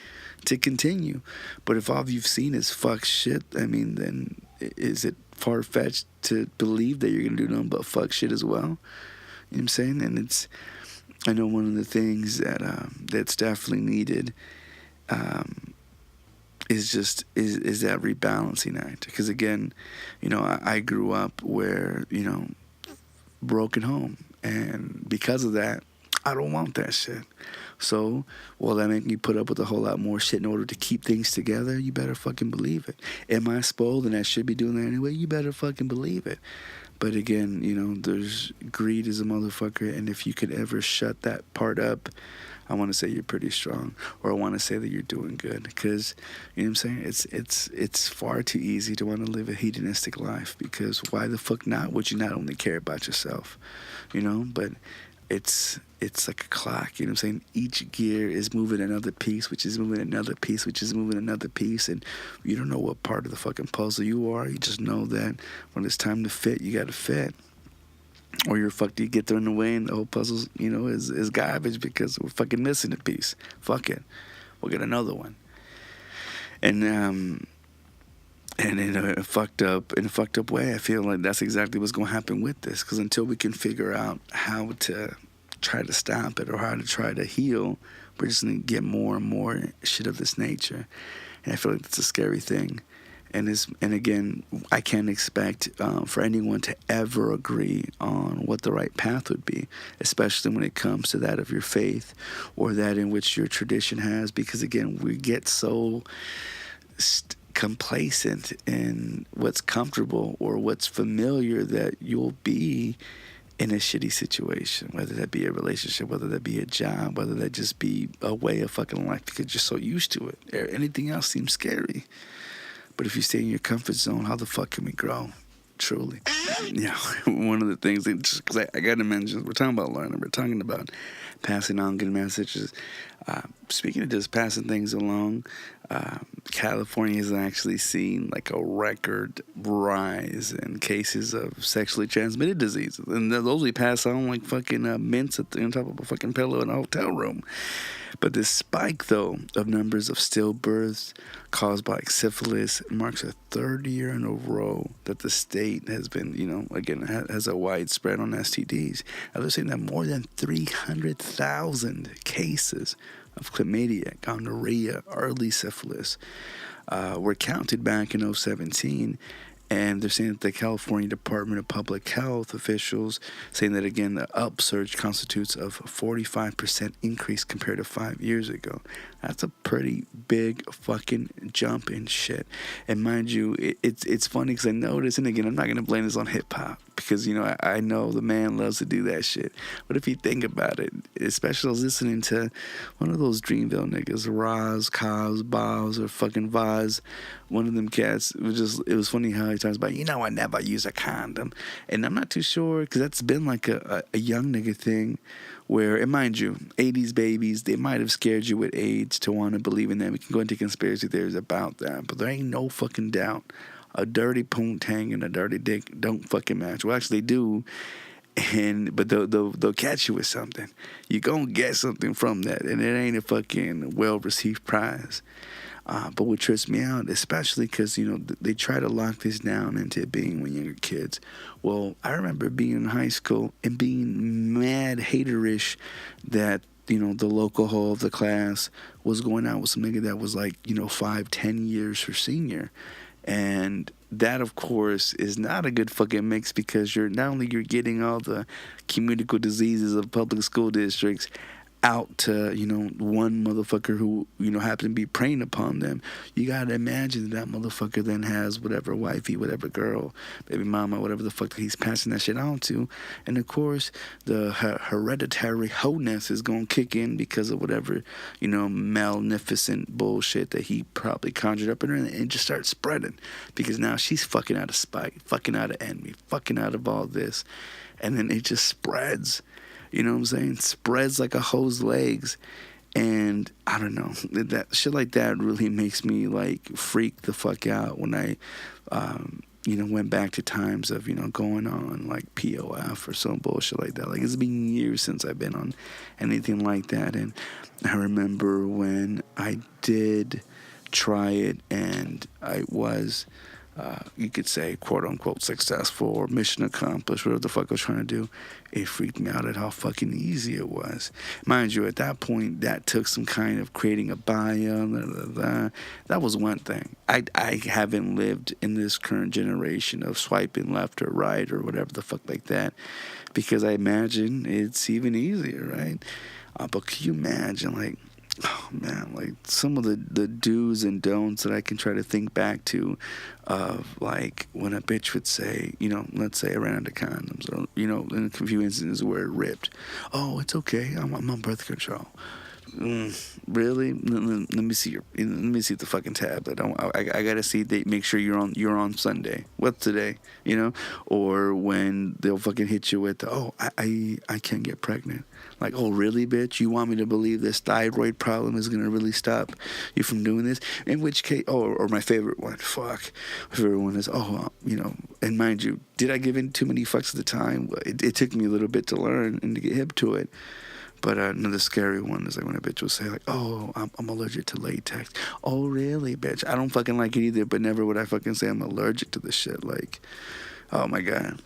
to continue. But if all you've seen is fuck shit, I mean, then is it far-fetched to believe that you're going to do nothing but fuck shit as well? You know what I'm saying? And I know one of the things that's definitely needed is that rebalancing act. Because again, I grew up where, broken home. And because of that, I don't want that shit. So, will that make me put up with a whole lot more shit in order to keep things together? You better fucking believe it. Am I spoiled and I should be doing that anyway? You better fucking believe it. But again, there's greed as a motherfucker, and if you could ever shut that part up, I want to say you're pretty strong, or I want to say that you're doing good, because, you know what I'm saying? It's far too easy to want to live a hedonistic life, because why the fuck not? Would you not only care about yourself, but it's like a clock, you know what I'm saying? Each gear is moving another piece, which is moving another piece, which is moving another piece, and you don't know what part of the fucking puzzle you are. You just know that when it's time to fit, you got to fit. Or you're fucked, you get thrown away and the whole puzzle, is garbage because we're fucking missing a piece. Fuck it. We'll get another one. And in a fucked up way, I feel like that's exactly what's going to happen with this. Because until we can figure out how to try to stop it or how to try to heal, we're just going to get more and more shit of this nature. And I feel like that's a scary thing. And again, I can't expect for anyone to ever agree on what the right path would be, especially when it comes to that of your faith or that in which your tradition has. Because again, we get so complacent in what's comfortable or what's familiar that you'll be in a shitty situation, whether that be a relationship, whether that be a job, whether that just be a way of fucking life because you're so used to it. Anything else seems scary. But if you stay in your comfort zone, how the fuck can we grow? Truly. One of the things, because I got to mention, we're talking about learning, we're talking about passing on good messages. Speaking of just passing things along, California has actually seen like a record rise in cases of sexually transmitted diseases. And those we pass on like fucking mints on top of a fucking pillow in a hotel room. But this spike, though, of numbers of stillbirths caused by syphilis marks a third year in a row that the state has been, again, has a widespread on STDs. Now, they're saying that more than 300,000 cases of chlamydia, gonorrhea, early syphilis were counted back in 2017. And they're saying that the California Department of Public Health officials saying that, again, the upsurge constitutes of a 45% increase compared to 5 years ago. That's a pretty big fucking jump in shit. And mind you, it's funny because I noticed, and again, I'm not going to blame this on hip-hop because, I know the man loves to do that shit. But if you think about it, especially I was listening to one of those Dreamville niggas, Roz, Cos, Boz, or fucking Vaz, one of them cats, it was funny how he talks about, I never use a condom. And I'm not too sure, because that's been like a young nigga thing where, and mind you, 80s babies, they might have scared you with AIDS to want to believe in them. We can go into conspiracy theories about that, but there ain't no fucking doubt. A dirty poontang and a dirty dick don't fucking match. Well, actually, they do. But they'll catch you with something. You're going to get something from that, and it ain't a fucking well-received prize. But what trips me out, especially because, they try to lock this down into being when younger kids. Well, I remember being in high school and being mad haterish that, the local hoe of the class was going out with some nigga that was like, 5-10 years her senior. And that, of course, is not a good fucking mix, because you're getting all the communicable diseases of public school districts out to, one motherfucker who, happen to be preying upon them. You gotta imagine that motherfucker then has whatever wifey, whatever girl, baby mama, whatever the fuck that he's passing that shit on to. And of course, the hereditary wholeness is gonna kick in because of whatever, maleficent bullshit that he probably conjured up in her, and just start spreading. Because now she's fucking out of spite, fucking out of envy, fucking out of all this. And then it just spreads. You know what I'm saying? Spreads like a hoe's legs. And I don't know, that shit like that really makes me like freak the fuck out when I, went back to times of, going on like POF or some bullshit like that. Like, it's been years since I've been on anything like that. And I remember when I did try it, and I was, you could say, quote unquote, successful or mission accomplished, whatever the fuck I was trying to do. It freaked me out at how fucking easy it was. Mind you, at that point, that took some kind of creating a bio. That was one thing. I haven't lived in this current generation of swiping left or right or whatever the fuck like that, because I imagine it's even easier, right? But can you imagine, like, oh man, like some of the do's and don'ts that I can try to think back to of like when a bitch would say, let's say I ran out of condoms, or, in a few instances where it ripped. Oh, it's okay, I'm on birth control. Really? Let me see the fucking tablet. I gotta see. They make sure you're on Sunday. What's today? Or when they'll fucking hit you with, I can't get pregnant. Like, oh really, bitch? You want me to believe this thyroid problem is gonna really stop you from doing this? In which case, or my favorite one, my favorite one is, and mind you, did I give in too many fucks at the time? It took me a little bit to learn and to get hip to it. But another scary one is like when a bitch will say like, oh, I'm allergic to latex. Oh, really, bitch? I don't fucking like it either, but never would I fucking say I'm allergic to this shit. Like, oh my God.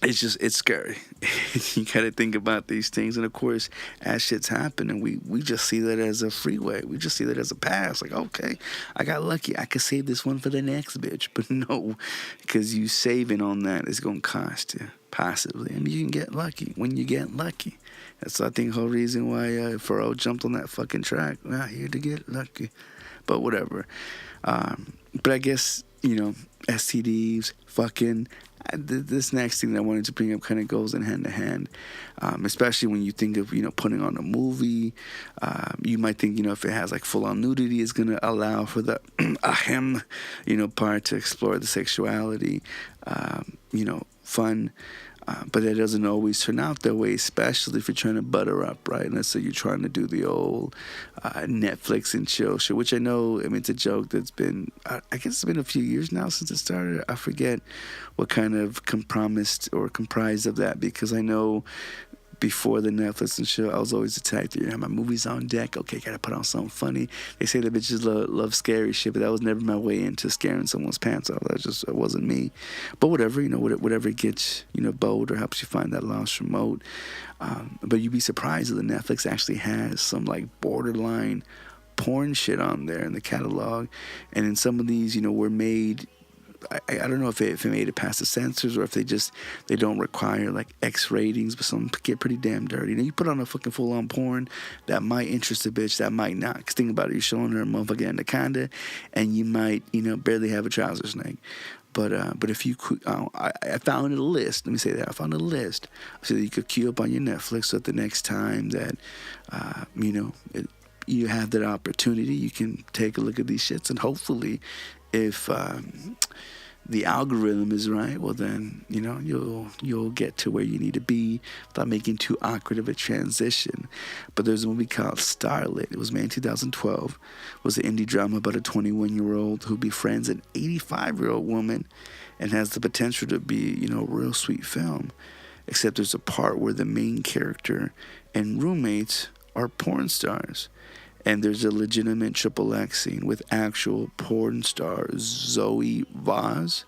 It's scary. You gotta think about these things. And of course, as shit's happening, we just see that as a freeway. We just see that as a pass. Like, okay, I got lucky. I could save this one for the next bitch. But no, because you saving on that is gonna cost you, possibly. And you can get lucky when you get lucky. That's, I think, the whole reason why Pharrell jumped on that fucking track. Not here to get lucky. But whatever. But I guess, STDs, fucking... This next thing that I wanted to bring up kind of goes in hand to hand, especially when you think of, putting on a movie. You might think, if it has like full-on nudity, it's going to allow for the ahem, part to explore the sexuality, fun. But that doesn't always turn out that way, especially if you're trying to butter up, right? Let's say you're trying to do the old Netflix and chill shit, which I know, it's a joke that's been, I guess it's been a few years now since it started. I forget what kind of comprised of that, because I know before the Netflix and show, I was always attacked. My movies on deck. Okay, gotta put on something funny. They say that bitches love scary shit, but that was never my way into scaring someone's pants off. It wasn't me. But whatever, whatever gets bold or helps you find that lost remote. But you'd be surprised that the Netflix actually has some like borderline porn shit on there in the catalog, and in some of these, were made. I don't know if it made it past the censors, or if they don't require like X ratings, but some get pretty damn dirty. You put on a fucking full-on porn that might interest a bitch, that might not. Because think about it, you're showing her a motherfucking anaconda, and you might, barely have a trouser snake. But if you could, I found a list. Let me say that I found a list so that you could queue up on your Netflix. So that the next time that you have that opportunity, you can take a look at these shits, and hopefully, if the algorithm is right, well then, you'll get to where you need to be without making too awkward of a transition. But there's a movie called Starlit. It was made in 2012. It was an indie drama about a 21-year-old who befriends an 85-year-old woman and has the potential to be, a real sweet film. Except there's a part where the main character and roommates are porn stars. And there's a legitimate XXX scene with actual porn star Zoe Vaz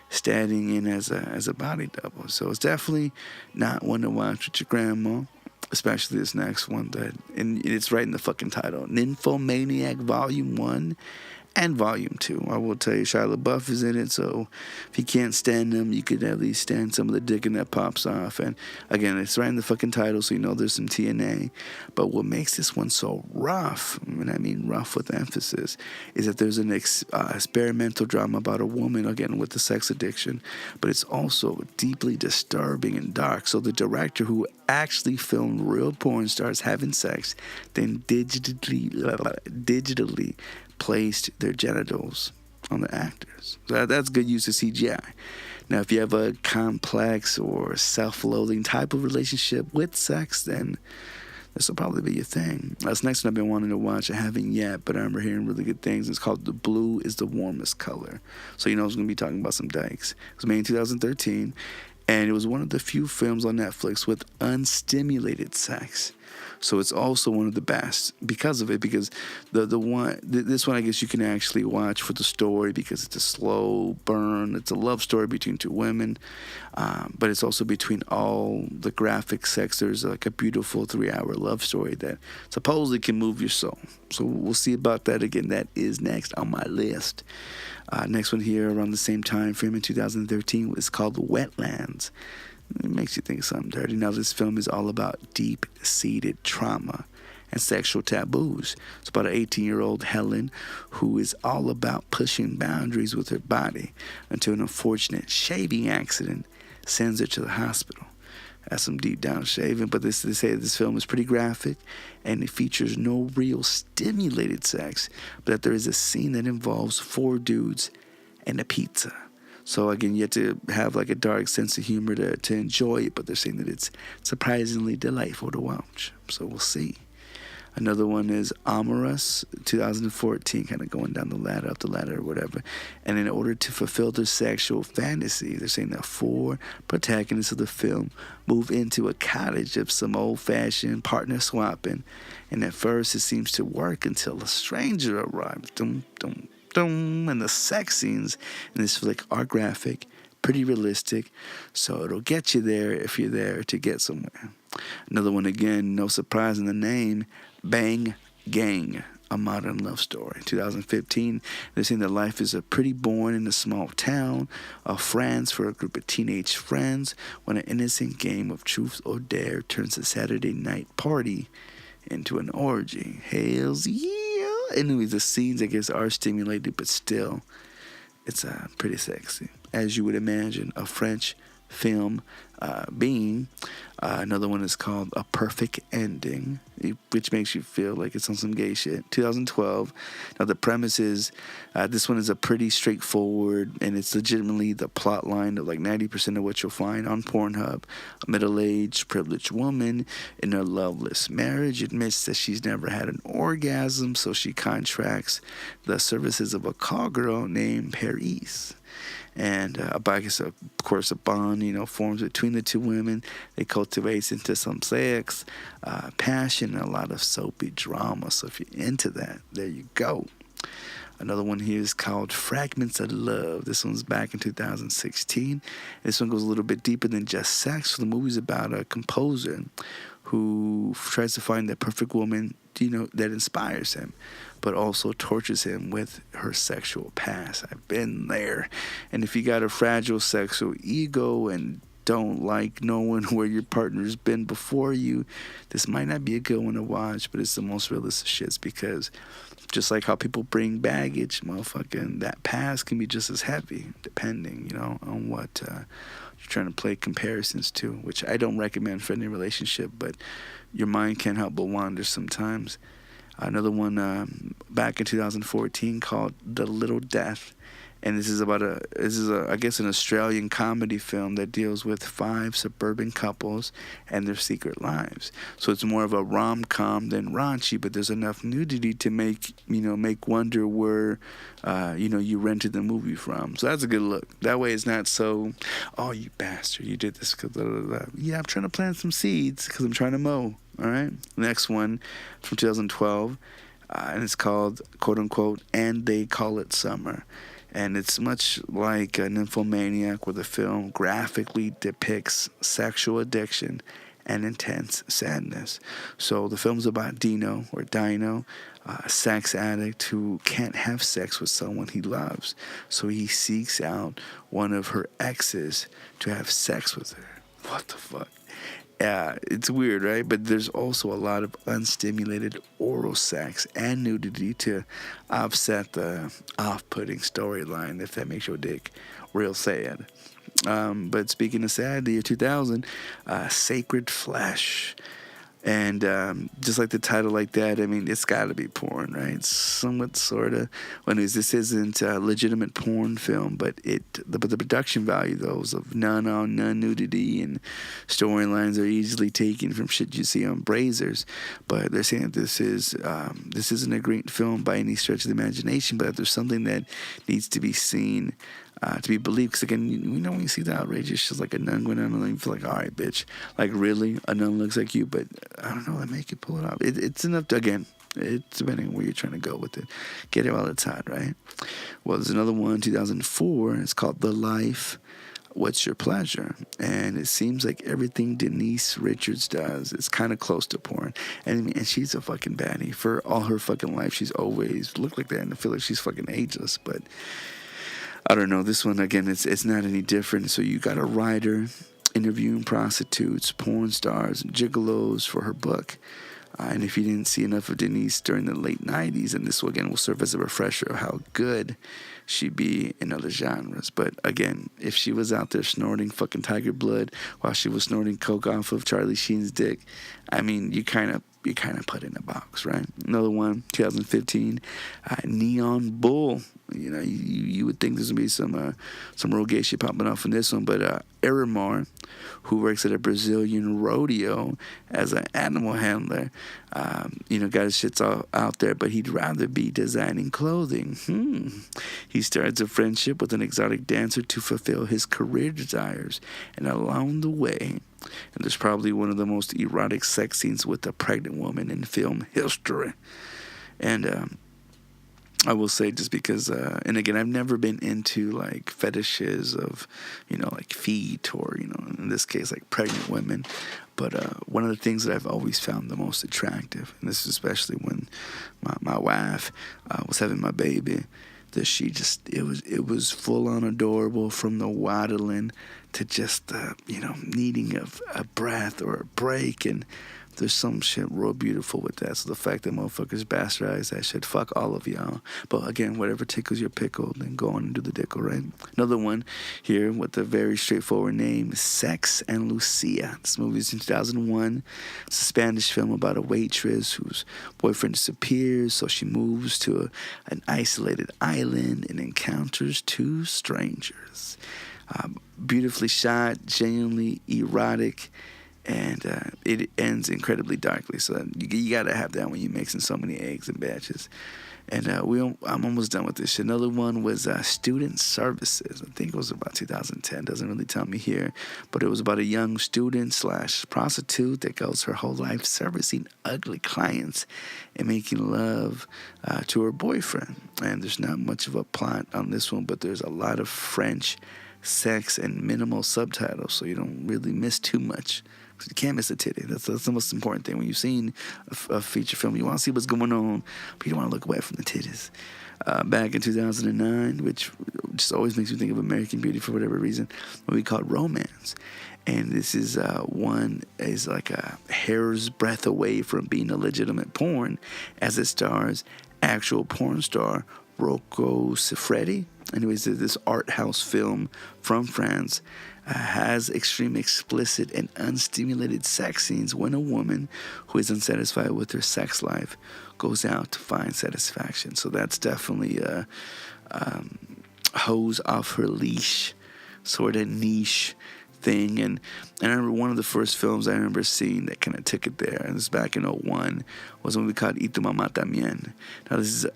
standing in as a body double. So it's definitely not one to watch with your grandma, especially this next one and it's right in the fucking title. Nymphomaniac Volume 1, and Volume 2. I will tell you, Shia LaBeouf is in it, so if you can't stand him, you could at least stand some of the dicking that pops off. And again, it's right in the fucking title, so you know there's some TNA. But what makes this one so rough, and I mean rough with emphasis, is that there's an experimental drama about a woman, again, with the sex addiction, but it's also deeply disturbing and dark. So the director, who actually filmed real porn stars having sex, then digitally placed their genitals on the actors. So that's good use of CGI. Now, if you have a complex or self-loathing type of relationship with sex, then this will probably be your thing. That's next one I've been wanting to watch. I haven't yet, but I remember hearing really good things. It's called The Blue is the Warmest Color. So you know it's going to be talking about some dykes. It was made in 2013, and it was one of the few films on Netflix with unstimulated sex. So it's also one of the best because of it, because this one I guess you can actually watch for the story because it's a slow burn. It's a love story between two women, but it's also between all the graphic sex. There's like a beautiful 3-hour love story that supposedly can move your soul. So we'll see about that again. That is next on my list. Next one here around the same time frame in 2013 is called Wetlands. It makes you think something dirty. Now, this film is all about deep-seated trauma and sexual taboos. It's about an 18-year-old Helen who is all about pushing boundaries with her body until an unfortunate shaving accident sends her to the hospital. That's some deep-down shaving, but they say this film is pretty graphic, and it features no real stimulated sex, but that there is a scene that involves 4 dudes and a pizza. So again, you have to have like a dark sense of humor to enjoy it, but they're saying that it's surprisingly delightful to watch. So we'll see. Another one is Amorous, 2014, kind of going down the ladder, up the ladder or whatever. And in order to fulfill their sexual fantasy, they're saying that 4 protagonists of the film move into a cottage of some old-fashioned partner swapping. And at first it seems to work until a stranger arrives. And the sex scenes in this flick are graphic, pretty realistic, so it'll get you there if you're there to get somewhere. Another one, again, no surprise in the name, Bang Gang, a modern love story. 2015, they're saying that life is pretty boring in a small town of France for a group of teenage friends when an innocent game of truth or dare turns a Saturday night party into an orgy. Hells yeah! Anyways, the scenes, I guess, are stimulated, but still, it's pretty sexy, as you would imagine a French film being. Another one is called A Perfect Ending, which makes you feel like it's on some gay shit. 2012. Now, the premise is, this one is a pretty straightforward, and it's legitimately the plot line of like 90% of what you'll find on Pornhub. A middle-aged, privileged woman in a loveless marriage admits that she's never had an orgasm, so she contracts the services of a call girl named Paris. And I guess, of course, a bond, forms between the two women. They cultivate into some sex, passion, and a lot of soapy drama. So if you're into that, there you go. Another one here is called Fragments of Love. This one's back in 2016. This one goes a little bit deeper than just sex. So the movie's about a composer who tries to find the perfect woman, that inspires him, but also tortures him with her sexual past. I've been there. And if you got a fragile sexual ego and don't like knowing where your partner's been before you, this might not be a good one to watch, but it's the most realistic shits, because just like how people bring baggage, motherfucking, that past can be just as heavy, depending, on what you're trying to play comparisons to, which I don't recommend for any relationship, but your mind can't help but wander sometimes. Another one back in 2014 called The Little Death. And this is I guess, an Australian comedy film that deals with 5 suburban couples and their secret lives. So it's more of a rom-com than raunchy, but there's enough nudity to make wonder where, you rented the movie from. So that's a good look. That way it's not so, oh, you bastard, you did this because, yeah, I'm trying to plant some seeds because I'm trying to mow. All right. Next one from 2012, and it's called, quote unquote, And They Call It Summer. And it's much like Nymphomaniac, where the film graphically depicts sexual addiction and intense sadness. So the film's about Dino, a sex addict who can't have sex with someone he loves. So he seeks out one of her exes to have sex with her. What the fuck? Yeah, it's weird, right? But there's also a lot of unstimulated oral sex and nudity to offset the off-putting storyline, if that makes your dick real sad. But speaking of sad, the year 2000, Sacred Flesh. And just like the title like that, I mean, it's got to be porn, right? Somewhat, sort of. Well, anyways, this isn't a legitimate porn film, but the production value, those of none nudity and storylines are easily taken from shit you see on Brazzers. But they're saying that this isn't a great film by any stretch of the imagination, but there's something that needs to be seen, to be believed. Because again, you know, when you see the outrageous shit like a nun going down, and you feel like, all right, bitch, like really, a nun looks like you, but I don't know, that make you pull it off. It's enough to, again, it's depending on where you're trying to go with it. Get it while it's hot, right? Well, there's another one, 2004. It's called The Life. What's Your Pleasure? And it seems like everything Denise Richards does is kind of close to porn. And she's a fucking baddie. For all her fucking life, she's always looked like that, and I feel like she's fucking ageless. But I don't know. This one, again, it's not any different. So you got a writer interviewing prostitutes, porn stars, and gigolos for her book. And if you didn't see enough of Denise during the late 90s, and this, again, will serve as a refresher of how good she'd be in other genres. But again, if she was out there snorting fucking tiger blood while she was snorting coke off of Charlie Sheen's dick, I mean, you kind of put in a box, right? Another one, 2015, Neon Bull. You know, you would think there's gonna be some real gay shit popping off in this one, but Erimar, who works at a Brazilian rodeo as an animal handler, got his shits all out there, but he'd rather be designing clothing. He starts a friendship with an exotic dancer to fulfill his career desires, and along the way, and there's probably one of the most erotic sex scenes with a pregnant woman in film history. And I will say, just because, and again, I've never been into like fetishes of, like feet or, in this case, like pregnant women. But one of the things that I've always found the most attractive, and this is especially when my wife was having my baby, that she just, it was full on adorable, from the waddling to just, needing a breath or a break. And there's some shit real beautiful with that. So the fact that motherfuckers bastardize that shit, fuck all of y'all. But again, whatever tickles your pickle, then go on and do the dickle, right? Another one here with a very straightforward name, Sex and Lucia. This movie is in 2001. It's a Spanish film about a waitress whose boyfriend disappears, so she moves to an isolated island and encounters two strangers. Beautifully shot, genuinely erotic, and it ends incredibly darkly. So you gotta have that when you're mixing so many eggs in batches. And I'm almost done with this shit. Another one was Student Services. I think it was about 2010. Doesn't really tell me here, but it was about a young student / prostitute that goes her whole life servicing ugly clients and making love to her boyfriend. And there's not much of a plot on this one, but there's a lot of French sex and minimal subtitles, so you don't really miss too much. You can't miss a titty. That's the most important thing. When you've seen a feature film, you want to see what's going on, but you don't want to look away from the titties. Back in 2009, which just always makes me think of American Beauty for whatever reason, what we called Romance. And this is one is like a hair's breadth away from being a legitimate porn, as it stars actual porn star Rocco Siffredi. Anyways, this art house film from France has extreme explicit and unstimulated sex scenes when a woman who is unsatisfied with her sex life goes out to find satisfaction. So that's definitely a hose off her leash sort of niche thing. And I remember one of the first films I remember seeing that kind of took it there, and this was back in 2001, was one we called Y Tu Mamá También. Now this is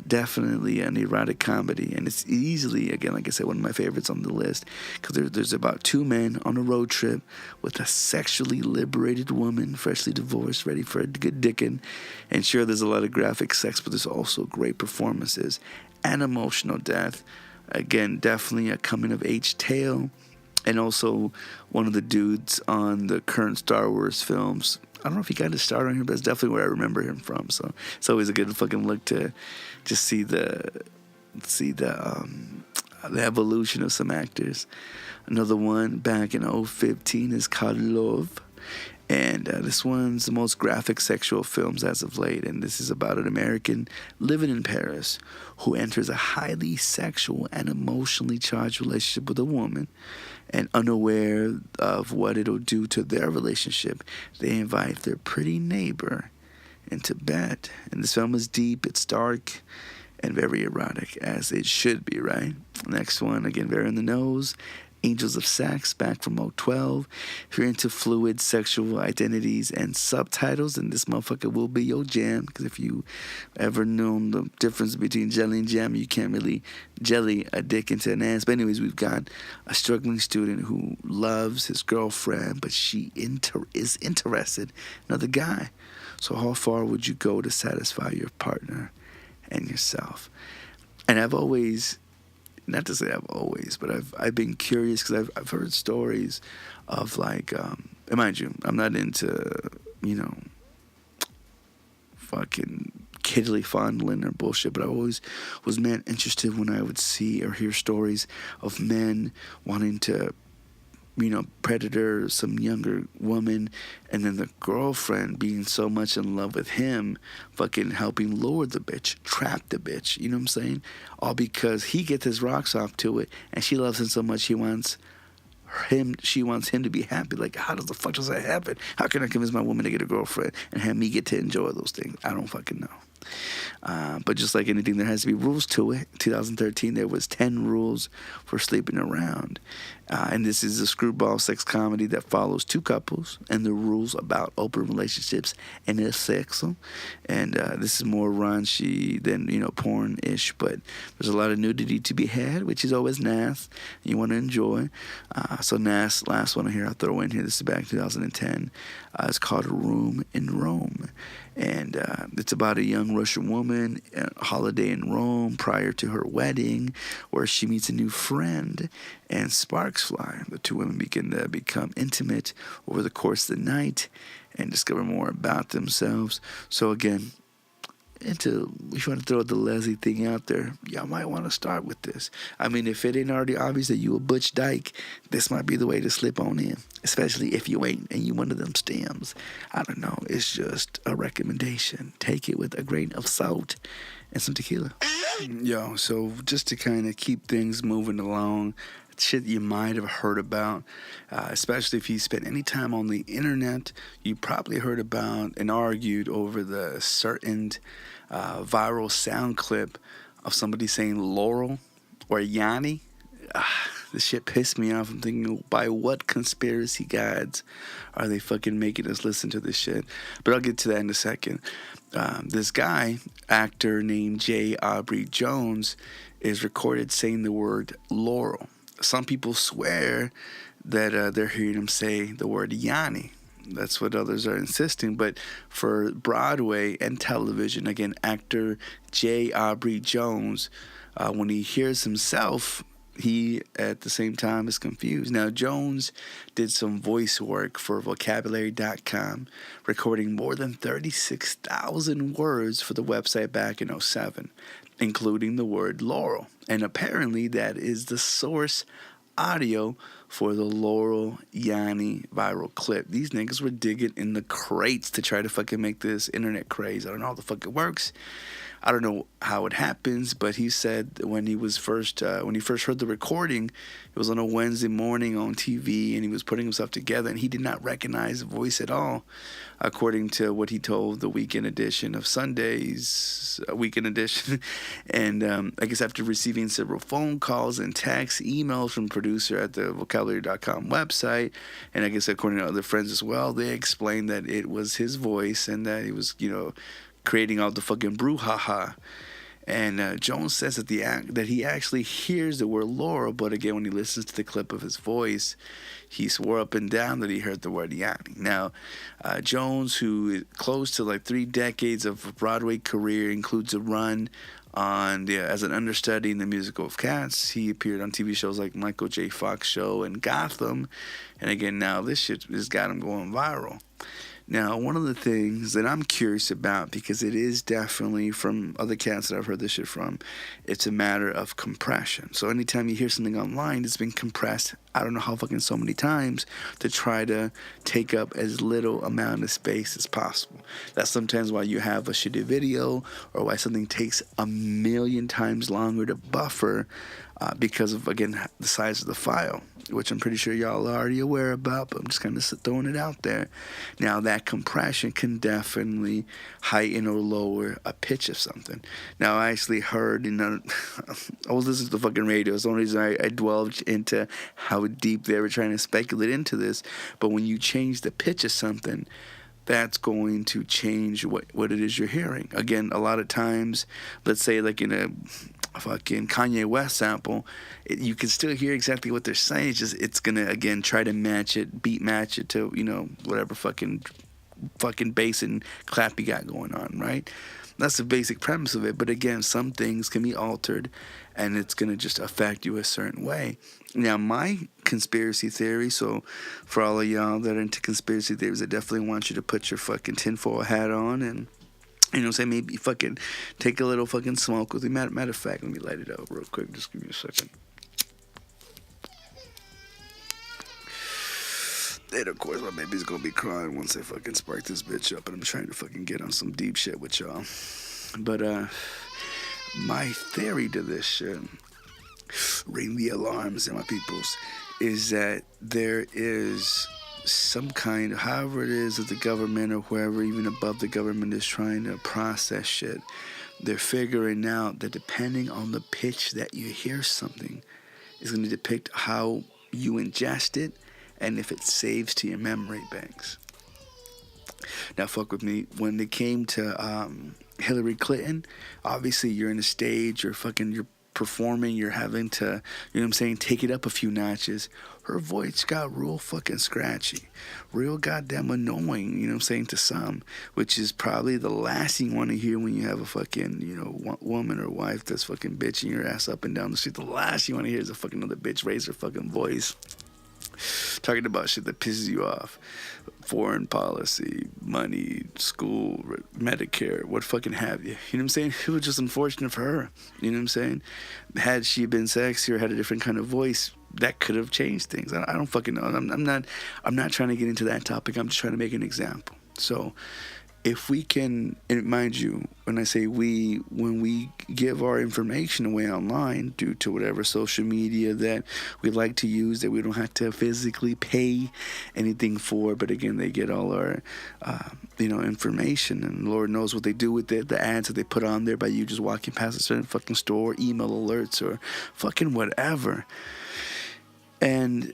definitely an erotic comedy, and it's easily, again, like I said, one of my favorites on the list, because there's about two men on a road trip with a sexually liberated woman, freshly divorced, ready for a good dickin'. And sure, there's a lot of graphic sex, but there's also great performances and emotional depth. Again, definitely a coming-of-age tale. and also one of the dudes on the current Star Wars films. I don't know if he got his start on here, but that's definitely where I remember him from. So it's always a good fucking look to just see the evolution of some actors. Another one back in 2015 is called Love. And this one's the most graphic sexual films as of late. And this is about an American living in Paris who enters a highly sexual and emotionally charged relationship with a woman. And unaware of what it'll do to their relationship, they invite their pretty neighbor into bed. And this film is deep, it's dark, and very erotic, as it should be, right? Next one, again, very in the nose. Angels of Sex, back from 2012. If you're into fluid sexual identities and subtitles, then this motherfucker will be your jam. Because if you ever known the difference between jelly and jam, you can't really jelly a dick into an ass. But anyways, we've got a struggling student who loves his girlfriend, but she is interested in another guy. So how far would you go to satisfy your partner and yourself? And I've always... not to say I've always, but I've been curious because I've heard stories of like, and mind you, I'm not into, fucking kiddly fondling or bullshit, but I always was interested when I would see or hear stories of men wanting to, predator some younger woman, and then the girlfriend being so much in love with him, fucking helping lure the bitch, trap the bitch, you know what I'm saying? All because he gets his rocks off to it, and she loves him so much she wants him to be happy. Like, how the fuck does that happen? How can I convince my woman to get a girlfriend and have me get to enjoy those things? I don't fucking know. But just like anything, there has to be rules to it. In 2013, there was 10 rules for sleeping around. And this is a screwball sex comedy that follows two couples and the rules about open relationships and their sex. And this is more raunchy than, porn-ish. But there's a lot of nudity to be had, which is always nice. You want to enjoy. So nice, last one here I'll throw in here. This is back in 2010. It's called Room in Rome. And it's about a young Russian woman, a holiday in Rome prior to her wedding, where she meets a new friend and sparks fly. The two women begin to become intimate over the course of the night and discover more about themselves. So again, if you want to throw the Leslie thing out there, y'all might want to start with this. I mean, if it ain't already obvious that you a butch dyke, this might be the way to slip on in, especially if you ain't and you one of them stems. I don't know. It's just a recommendation. Take it with a grain of salt and some tequila. Yo, so just to kind of keep things moving along, shit you might have heard about, especially if you spent any time on the internet, you probably heard about and argued over the certain viral sound clip of somebody saying Laurel or Yanni. This shit pissed me off. I'm thinking, by what conspiracy gods are they fucking making us listen to this shit? But I'll get to that in a second. This guy, actor named J. Aubrey Jones, is recorded saying the word Laurel. Some people swear that they're hearing him say the word Yanni. That's what others are insisting. But for Broadway and television, again, actor J. Aubrey Jones, when he hears himself, he at the same time is confused. Now, Jones did some voice work for vocabulary.com, recording more than 36,000 words for the website back in 2007, including the word Laurel. And apparently that is the source audio for the Laurel Yanni viral clip. These niggas were digging in the crates to try to fucking make this internet craze. I don't know how the fuck it works. I don't know how it happens, but he said when he first heard the recording, it was on a Wednesday morning on TV, and he was putting himself together, and he did not recognize the voice at all, according to what he told the Weekend Edition of Sunday's Weekend Edition. And I guess after receiving several phone calls and texts, emails from producer at the vocabulary.com website, and I guess according to other friends as well, they explained that it was his voice and that he was, creating all the fucking brouhaha. And Jones says that he actually hears the word Laurel, but again, when he listens to the clip of his voice, he swore up and down that he heard the word Yanni. Now, Jones, who is close to like 3 decades of Broadway career, includes a run as an understudy in the musical of Cats. He appeared on TV shows like Michael J. Fox Show and Gotham. And again, now this shit has got him going viral. Now, one of the things that I'm curious about, because it is definitely from other cats that I've heard this shit from, it's a matter of compression. So anytime you hear something online, it's been compressed, I don't know how fucking so many times, to try to take up as little amount of space as possible. That's sometimes why you have a shitty video, or why something takes a million times longer to buffer, because of, again, the size of the file, which I'm pretty sure y'all are already aware about, but I'm just kind of throwing it out there. Now, that compression can definitely heighten or lower a pitch of something. Now, I actually heard, I was listening to the fucking radio. It's the only reason I dwelled into how deep they were trying to speculate into this. But when you change the pitch of something, that's going to change what it is you're hearing. Again, a lot of times, let's say like in a fucking Kanye West sample, you can still hear exactly what they're saying. It's just, it's gonna, again, try to beat match it to, whatever fucking bass and clap you got going on, right? That's the basic premise of it. But again, some things can be altered, and it's gonna just affect you a certain way. Now, my conspiracy theory, so for all of y'all that are into conspiracy theories, I definitely want you to put your fucking tinfoil hat on and, maybe fucking take a little fucking smoke with me. Matter of fact, let me light it up real quick. Just give me a second. And of course, my baby's gonna be crying once I fucking spark this bitch up, and I'm trying to fucking get on some deep shit with y'all. But, my theory to this shit, ring the alarms in my peoples, is that there is some kind, however it is that the government or whoever even above the government is trying to process shit, they're figuring out that depending on the pitch that you hear something is going to depict how you ingest it and if it saves to your memory banks. Now, fuck with me. When it came to Hillary Clinton, obviously you're in a stage, you're performing, you're having to, take it up a few notches. Her voice got real fucking scratchy, real goddamn annoying, to some, which is probably the last thing you want to hear when you have a fucking, woman or wife that's fucking bitching your ass up and down the street. The last thing you want to hear is a fucking other bitch raise her fucking voice, talking about shit that pisses you off. Foreign policy, money, school, Medicare, what fucking have you. You know what I'm saying? It was just unfortunate for her. You know what I'm saying? Had she been sexy or had a different kind of voice, that could have changed things. I don't fucking know. I'm not trying to get into that topic. I'm just trying to make an example. So if we can, and mind you, when I say when we give our information away online due to whatever social media that we like to use that we don't have to physically pay anything for, but again, they get all our, information, and Lord knows what they do with it, the ads that they put on there by you just walking past a certain fucking store, email alerts, or fucking whatever. And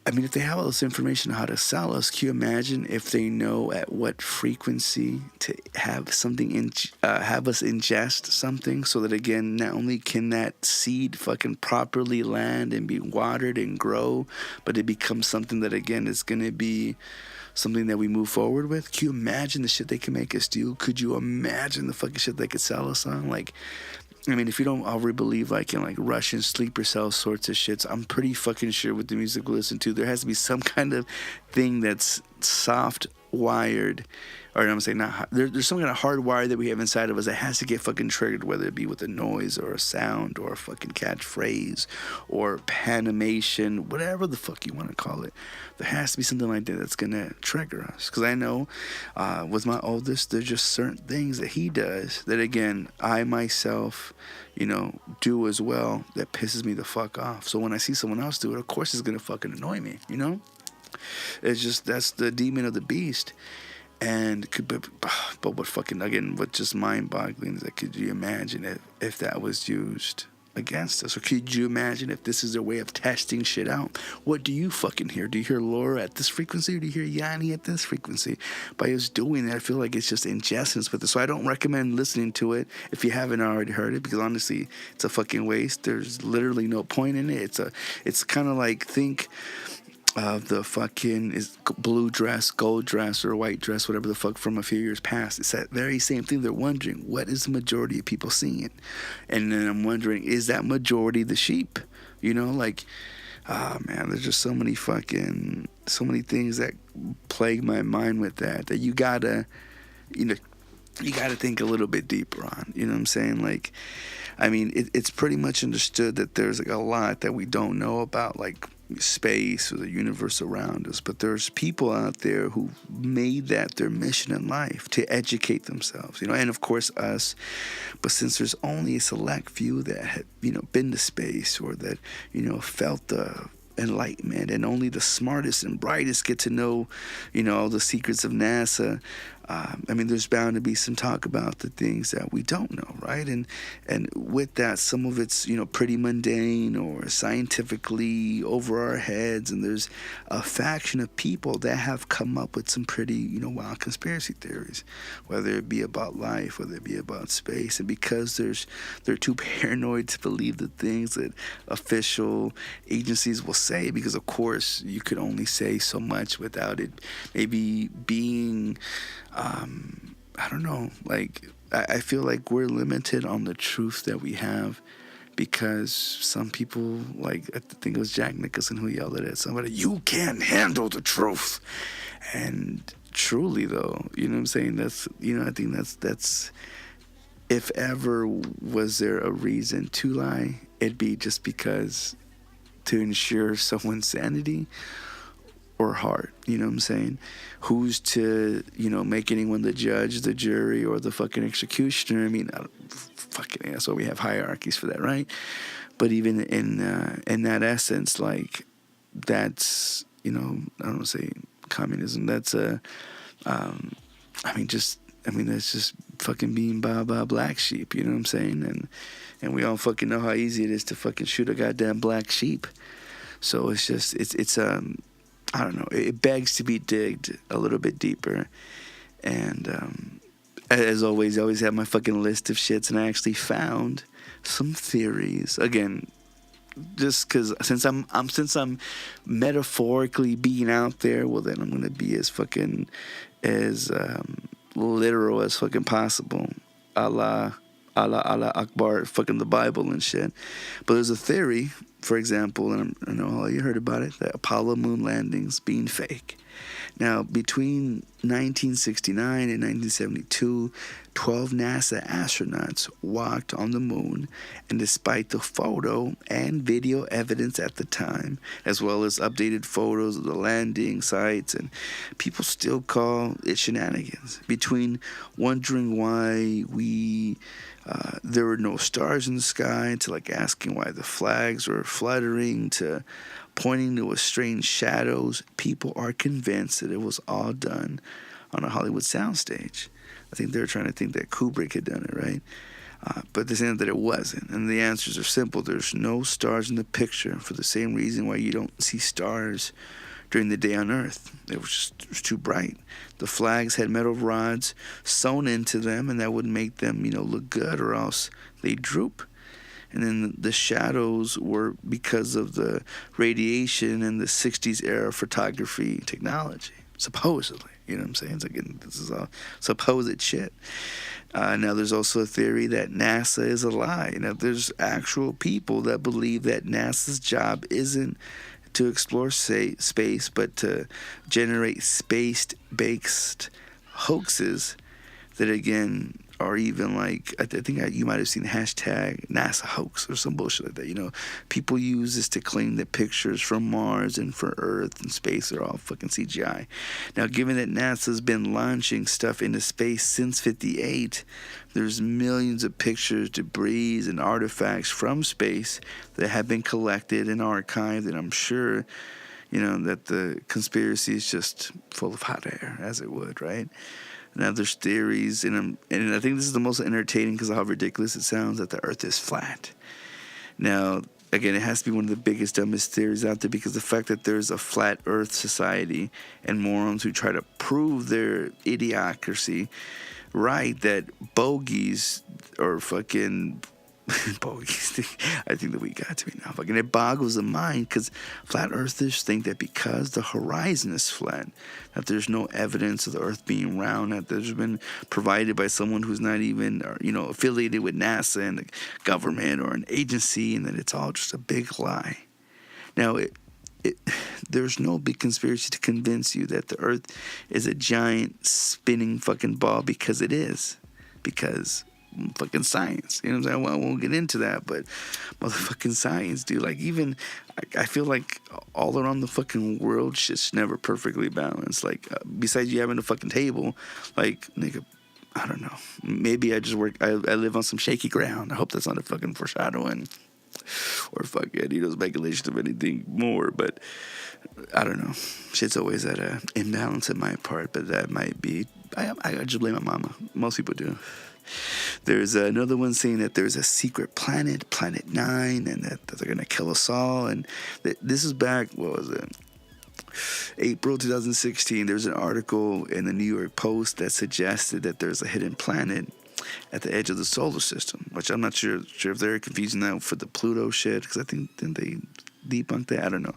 if they have all this information on how to sell us, can you imagine if they know at what frequency to have something have us ingest something, so that again, not only can that seed fucking properly land and be watered and grow, but it becomes something that again is going to be something that we move forward with? Can you imagine the shit they can make us do? Could you imagine the fucking shit they could sell us on? If you don't already believe in Russian sleeper cell sorts of shits, I'm pretty fucking sure with the music we listen to, there has to be some kind of thing that's soft wired, or I'm saying not. There's some kind of hard wire that we have inside of us that has to get fucking triggered, whether it be with a noise or a sound or a fucking catchphrase or animation, whatever the fuck you want to call it. There has to be something like that that's gonna trigger us. Because I know with my oldest, there's just certain things that he does that again I myself, do as well, that pisses me the fuck off. So when I see someone else do it, of course it's gonna fucking annoy me. It's just, that's the demon of the beast. And but what fucking, again, what just mind-boggling is that, could you imagine if that was used against us? Or could you imagine if this is their way of testing shit out? What do you fucking hear? Do you hear Laura at this frequency, or do you hear Yanni at this frequency? By us doing that, I feel like it's just ingestions with it. So I don't recommend listening to it if you haven't already heard it, because honestly, it's a fucking waste. There's literally no point in it. It's kind of like, think the fucking is blue dress, gold dress, or white dress, whatever the fuck, from a few years past. It's that very same thing. They're wondering, what is the majority of people seeing? And then I'm wondering, is that majority the sheep? You know, like, man, there's just so many things that plague my mind with that you gotta, you gotta think a little bit deeper on. You know what I'm saying? Like, I mean, it's pretty much understood that there's like a lot that we don't know about, like space or the universe around us, but there's people out there who made that their mission in life to educate themselves, and of course us. But since there's only a select few that have been to space, or that felt the enlightenment, and only the smartest and brightest get to know all the secrets of NASA, I mean, there's bound to be some talk about the things that we don't know, right? And with that, some of it's pretty mundane or scientifically over our heads, and there's a faction of people that have come up with some pretty wild conspiracy theories, whether it be about life, whether it be about space. And because they're too paranoid to believe the things that official agencies will say, because of course you could only say so much without it maybe being I don't know, like, I feel like we're limited on the truth that we have, because some people, like, I think it was Jack Nicholson who yelled at somebody, "You can't handle the truth." And truly, though, you know what I'm saying? That's, I think that's, if ever was there a reason to lie, it'd be just because to ensure someone's sanity or heart. You know what I'm saying? Who's to, make anyone the judge, the jury, or the fucking executioner? I mean, that's why we have hierarchies for that, right? But even in that essence, like, that's, I don't want to say communism. That's that's just fucking being black sheep. You know what I'm saying? And we all fucking know how easy it is to fucking shoot a goddamn black sheep. So it's just, it's I don't know. It begs to be digged a little bit deeper. And as always, I always have my fucking list of shits, and I actually found some theories. Again, just because since I'm metaphorically being out there, well, then I'm gonna be as fucking as literal as fucking possible. Allah Akbar, fucking the Bible and shit. But there's a theory, for example, and I know all you heard about it, that Apollo moon landings being fake. Now, between 1969 and 1972, 12 NASA astronauts walked on the moon, and despite the photo and video evidence at the time, as well as updated photos of the landing sites, and people still call it shenanigans. Between wondering why there were no stars in the sky, to like asking why the flags were fluttering, to pointing to strange shadows, people are convinced that it was all done on a Hollywood soundstage. I think they're trying to think that Kubrick had done it, right? But they're saying that it wasn't. And the answers are simple. There's no stars in the picture, for the same reason why you don't see stars during the day on Earth. It was too bright. The flags had metal rods sewn into them, and that would make them, look good, or else they droop. And then the shadows were because of the radiation and the 60s era photography technology, supposedly. You know what I'm saying? It's like, this is all supposed shit. Now, there's also a theory that NASA is a lie. There's actual people that believe that NASA's job isn't to explore space, but to generate space-based hoaxes that, again, are even like, I think you might have seen hashtag NASA hoax or some bullshit like that. People use this to claim that pictures from Mars and for Earth and space are all fucking CGI. Now, given that NASA's been launching stuff into space since '58, there's millions of pictures, debris, and artifacts from space that have been collected and archived, and I'm sure, that the conspiracy is just full of hot air, as it would, right? Now, there's theories, and I think this is the most entertaining because of how ridiculous it sounds, that the Earth is flat. Now, again, it has to be one of the biggest, dumbest theories out there, because the fact that there's a flat Earth society and morons who try to prove their idiocracy right, that bogeys or fucking I think that we got to be now. Fucking it boggles the mind because flat earthers think that because the horizon is flat, that there's no evidence of the earth being round, that there's been provided by someone who's not even, affiliated with NASA and the government or an agency, and that it's all just a big lie. Now, there's no big conspiracy to convince you that the earth is a giant spinning fucking ball, because it is. Because fucking science, you know what I'm saying? Well, I won't get into that, but motherfucking science, dude. Like, even I feel like all around the fucking world, shit's never perfectly balanced. Like, besides you having a fucking table, like, nigga, I don't know. Maybe I just I live on some shaky ground. I hope that's not a fucking foreshadowing or fucking, speculation of anything more. But I don't know. Shit's always at an imbalance on my part, but that might be. I just blame my mama. Most people do. There's another one saying that there's a secret planet, Planet 9, and that they're going to kill us all. And this is back, what was it? April 2016. There's an article in the New York Post that suggested that there's a hidden planet at the edge of the solar system, which I'm not sure if they're confusing that for the Pluto shit, because I think, didn't they debunk that? I don't know.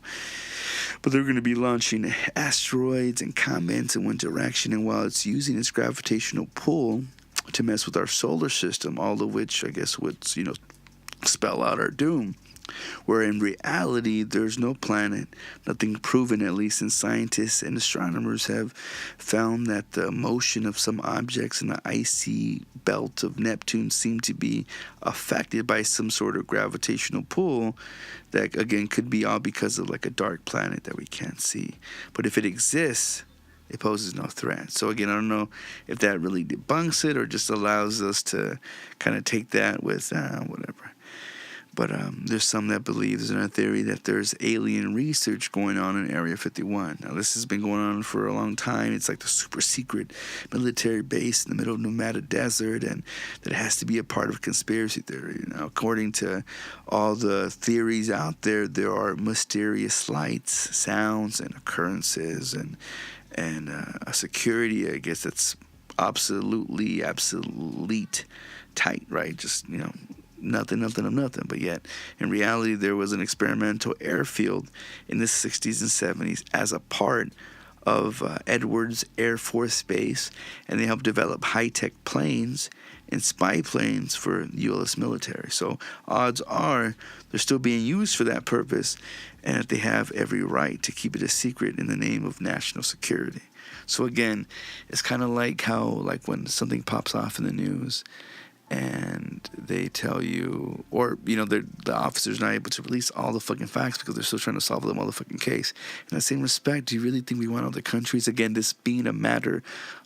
But they're going to be launching asteroids and comets in one direction, and while it's using its gravitational pull to mess with our solar system, all of which I guess would, spell out our doom. Where in reality, there's no planet, nothing proven at least, and scientists and astronomers have found that the motion of some objects in the icy belt of Neptune seem to be affected by some sort of gravitational pull that, again, could be all because of like a dark planet that we can't see. But if it exists, it poses no threat. So again, I don't know if that really debunks it or just allows us to kind of take that with whatever. But there's some that believe, there's another theory that there's alien research going on in Area 51. Now, this has been going on for a long time. It's like the super secret military base in the middle of Nevada desert, and that has to be a part of conspiracy theory. Now, according to all the theories out there, there are mysterious lights, sounds, and occurrences, and a security, I guess, that's absolutely tight, right? Just, nothing of nothing. But yet, in reality, there was an experimental airfield in the 60s and 70s as a part of Edwards Air Force Base, and they helped develop high-tech planes and spy planes for the U.S. military. So odds are they're still being used for that purpose, and that they have every right to keep it a secret in the name of national security. So again, it's kind of like how, like when something pops off in the news and they tell you, or, the officer's not able to release all the fucking facts because they're still trying to solve the motherfucking case. In that same respect, do you really think we want other countries, again, this being a matter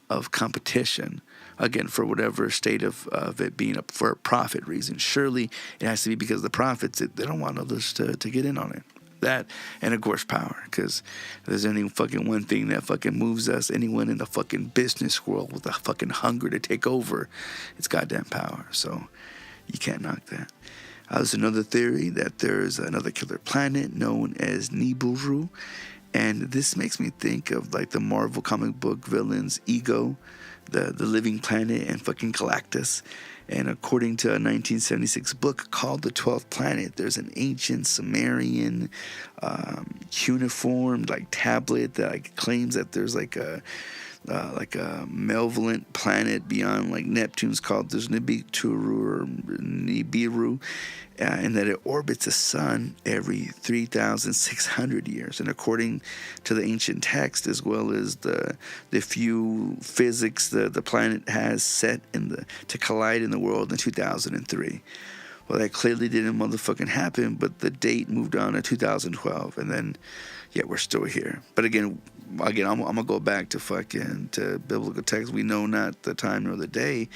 of competition, again, for whatever state of it being for a profit reason? Surely it has to be because of the profits. They don't want others to get in on it. That, and of course power, because if there's any fucking one thing that fucking moves us, anyone in the fucking business world with a fucking hunger to take over, it's goddamn power. So you can't knock that. There's another theory that there's another killer planet known as Nibiru, and this makes me think of like the Marvel comic book villains Ego, the living planet, and fucking Galactus. And according to a 1976 book called The 12th Planet, there's an ancient Sumerian cuneiform tablet that claims that there's like a malevolent planet beyond Neptune's called there's Nibiru, and that it orbits the sun every 3,600 years. And according to the ancient text, as well as the few physics the planet has set to collide in the world in 2003. Well, that clearly didn't motherfucking happen, but the date moved on to 2012, and then, yeah, we're still here. But again, I'm gonna go back to biblical text. We know not the time nor the day,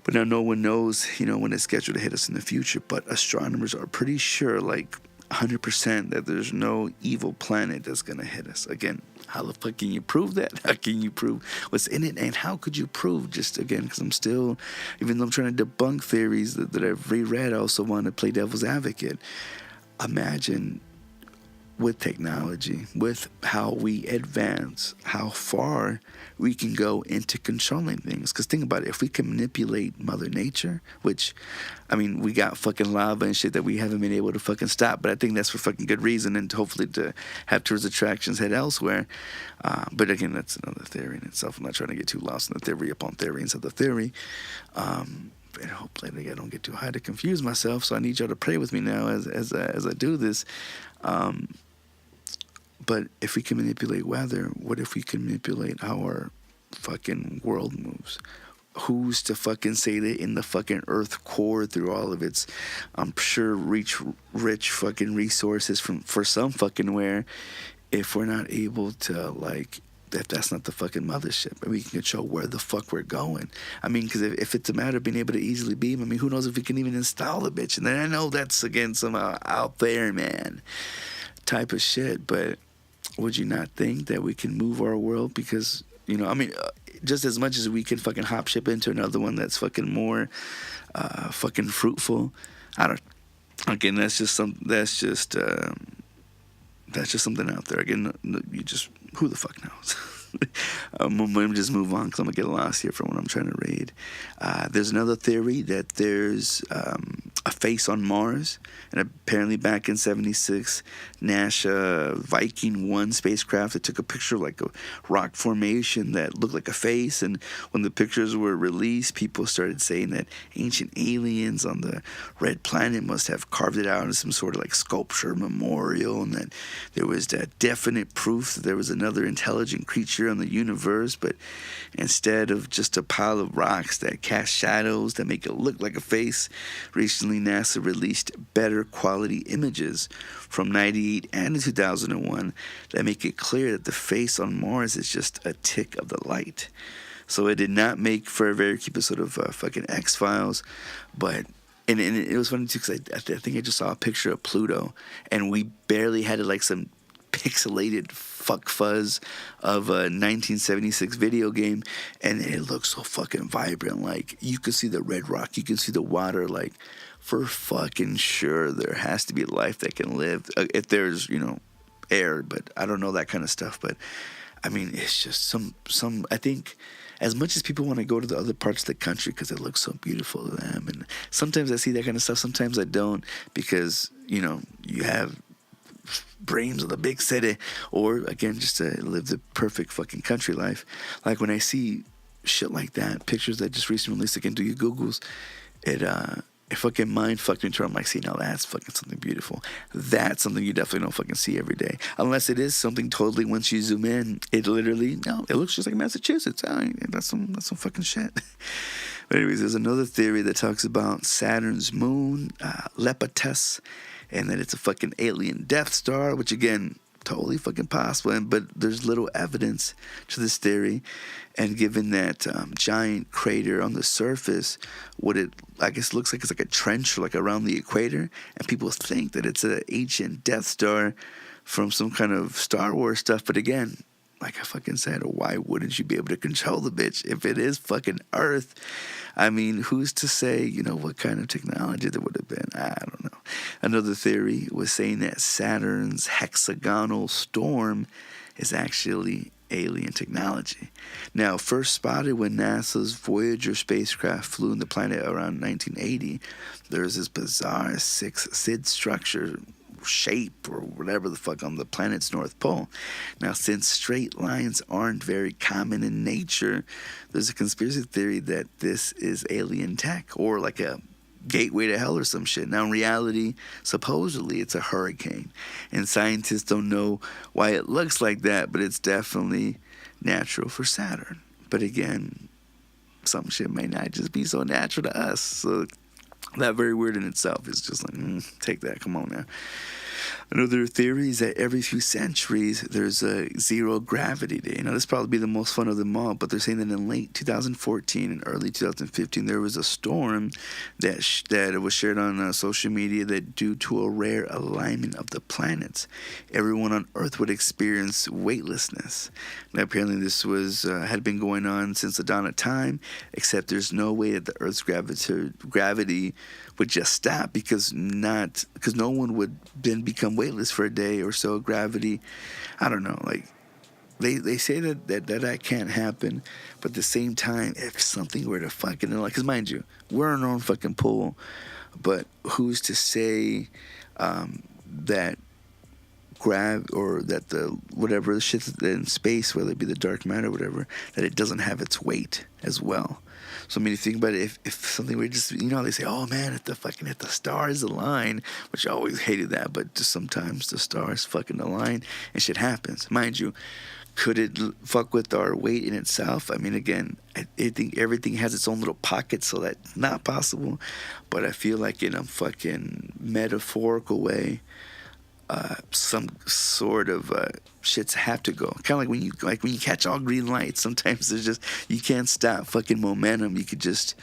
but now no one knows, when it's scheduled to hit us in the future. But astronomers are pretty sure, 100%, that there's no evil planet that's gonna hit us. Again, how the fuck can you prove that? How can you prove what's in it? And how could you prove, just again, because I'm still, even though I'm trying to debunk theories that I've reread, I also want to play devil's advocate. Imagine with technology, with how we advance, how far we can go into controlling things. Because think about it, if we can manipulate Mother Nature, which, I mean, we got fucking lava and shit that we haven't been able to fucking stop, but I think that's for fucking good reason, and hopefully to have tourist attractions head elsewhere. But again, that's another theory in itself. I'm not trying to get too lost in the theory upon theory inside the theory. And hopefully I don't get too high to confuse myself, so I need y'all to pray with me now as I do this. But if we can manipulate weather, what if we can manipulate how our fucking world moves? Who's to fucking say that in the fucking earth core, through all of its, I'm sure, rich fucking resources for some fucking where, if we're not able to, like, if that's not the fucking mothership, and we can control where the fuck we're going. I mean, because if it's a matter of being able to easily beam, I mean, who knows if we can even install the bitch? And then I know that's, again, some out there, man, type of shit, but would you not think that we can move our world? Because, you know, I mean, just as much as we can fucking hop ship into another one that's fucking more fucking fruitful, again, that's just something out there. Again, you just, who the fuck knows? I'm going to just move on because I'm going to get lost here from what I'm trying to read. There's another theory that there's a face on Mars, and apparently back in 76, NASA Viking 1 spacecraft that took a picture of like a rock formation that looked like a face, and when the pictures were released, people started saying that ancient aliens on the red planet must have carved it out as some sort of like sculpture memorial, and that there was that definite proof that there was another intelligent creature on the universe, but instead of just a pile of rocks that cast shadows that make it look like a face, recently NASA released better quality images from 98 and 2001 that make it clear that the face on Mars is just a tick of the light. So it did not make for a very cute episode of fucking X-Files, but and it was funny too because I think I just saw a picture of Pluto, and we barely had like some pixelated fuck fuzz of a 1976 video game, and it looks so fucking vibrant. Like, you can see the red rock, you can see the water. Like, for fucking sure there has to be life that can live if there's, you know, air, but I don't know that kind of stuff. But I mean, it's just some I think as much as people want to go to the other parts of the country because it looks so beautiful to them, and sometimes I see that kind of stuff, sometimes I don't, because, you know, you have dreams of the big city, or again, just to live the perfect fucking country life. Like, when I see shit like that, pictures that just recently released, again, do your Googles, it fucking mind fucked me to, I'm like, see, now that's fucking something beautiful. That's something you definitely don't fucking see every day, unless it is something totally, once you zoom in, it literally, no, it looks just like Massachusetts. That's some fucking shit. But anyways, there's another theory that talks about Saturn's moon, Lepidus, and that it's a fucking alien Death Star, which, again, totally fucking possible, but there's little evidence to this theory. And given that giant crater on the surface, what it, I guess, looks like it's like a trench, like around the equator, and people think that it's an ancient Death Star from some kind of Star Wars stuff. But again, like I fucking said, why wouldn't you be able to control the bitch if it is fucking Earth? I mean, who's to say, you know, what kind of technology there would have been? I don't know. Another theory was saying that Saturn's hexagonal storm is actually alien technology. Now, first spotted when NASA's Voyager spacecraft flew in the planet around 1980, there was this bizarre six-sid structure, shape, or whatever the fuck, on the planet's North Pole. Now, since straight lines aren't very common in nature, there's a conspiracy theory that this is alien tech, or like a gateway to hell or some shit. Now, in reality, supposedly it's a hurricane, and scientists don't know why it looks like that, but it's definitely natural for Saturn. But again, some shit may not just be so natural to us, so that very weird in itself is just like, take that, come on now. Another theory is that every few centuries there's a zero gravity day. Now, this probably be the most fun of them all, but they're saying that in late 2014 and early 2015 there was a storm that was shared on social media that, due to a rare alignment of the planets, everyone on Earth would experience weightlessness. Now, apparently this was had been going on since the dawn of time, except there's no way that the Earth's gravity would just stop, because no one would been and become weightless for a day or so. Gravity, I don't know, like, they say that can't happen, but at the same time, if something were to fucking, like, because mind you, we're in our own fucking pool, but who's to say that or that the whatever the shit in space, whether it be the dark matter or whatever, that it doesn't have its weight as well. So I mean, you think about it, if something were just, you know, they say, oh man, if the stars align, which I always hated that, but just sometimes the stars fucking align and shit happens. Mind you, could it fuck with our weight in itself? I mean, again, I think everything has its own little pocket, so that's not possible. But I feel like in a fucking metaphorical way, some sort of shits have to go. Kind of like when you catch all green lights. Sometimes there's just, you can't stop fucking momentum. You could just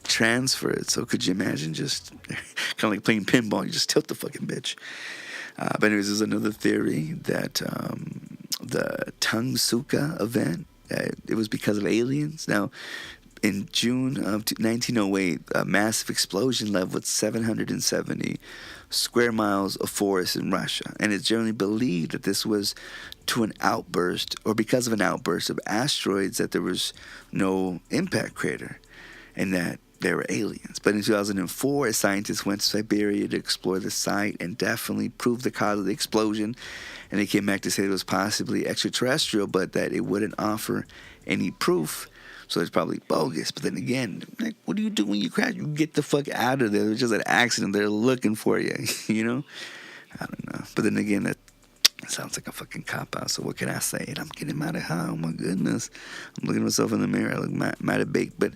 transfer it. So could you imagine just kind of like playing pinball? You just tilt the fucking bitch. But anyways, there's another theory that the Tungsuka event, it was because of aliens. Now, in June of 1908, a massive explosion leveled 770 square miles of forest in Russia. And it's generally believed that this was to an outburst, or because of an outburst of asteroids, that there was no impact crater and that there were aliens. But in 2004, a scientist went to Siberia to explore the site and definitely proved the cause of the explosion. And they came back to say it was possibly extraterrestrial, but that it wouldn't offer any proof. So it's probably bogus. But then again, like, what do you do when you crash? You get the fuck out of there. It was just an accident. They're looking for you, you know? I don't know. But then again, that sounds like a fucking cop-out. So what can I say? And I'm getting mad at how? Oh, my goodness. I'm looking at myself in the mirror. I look mad at baked. But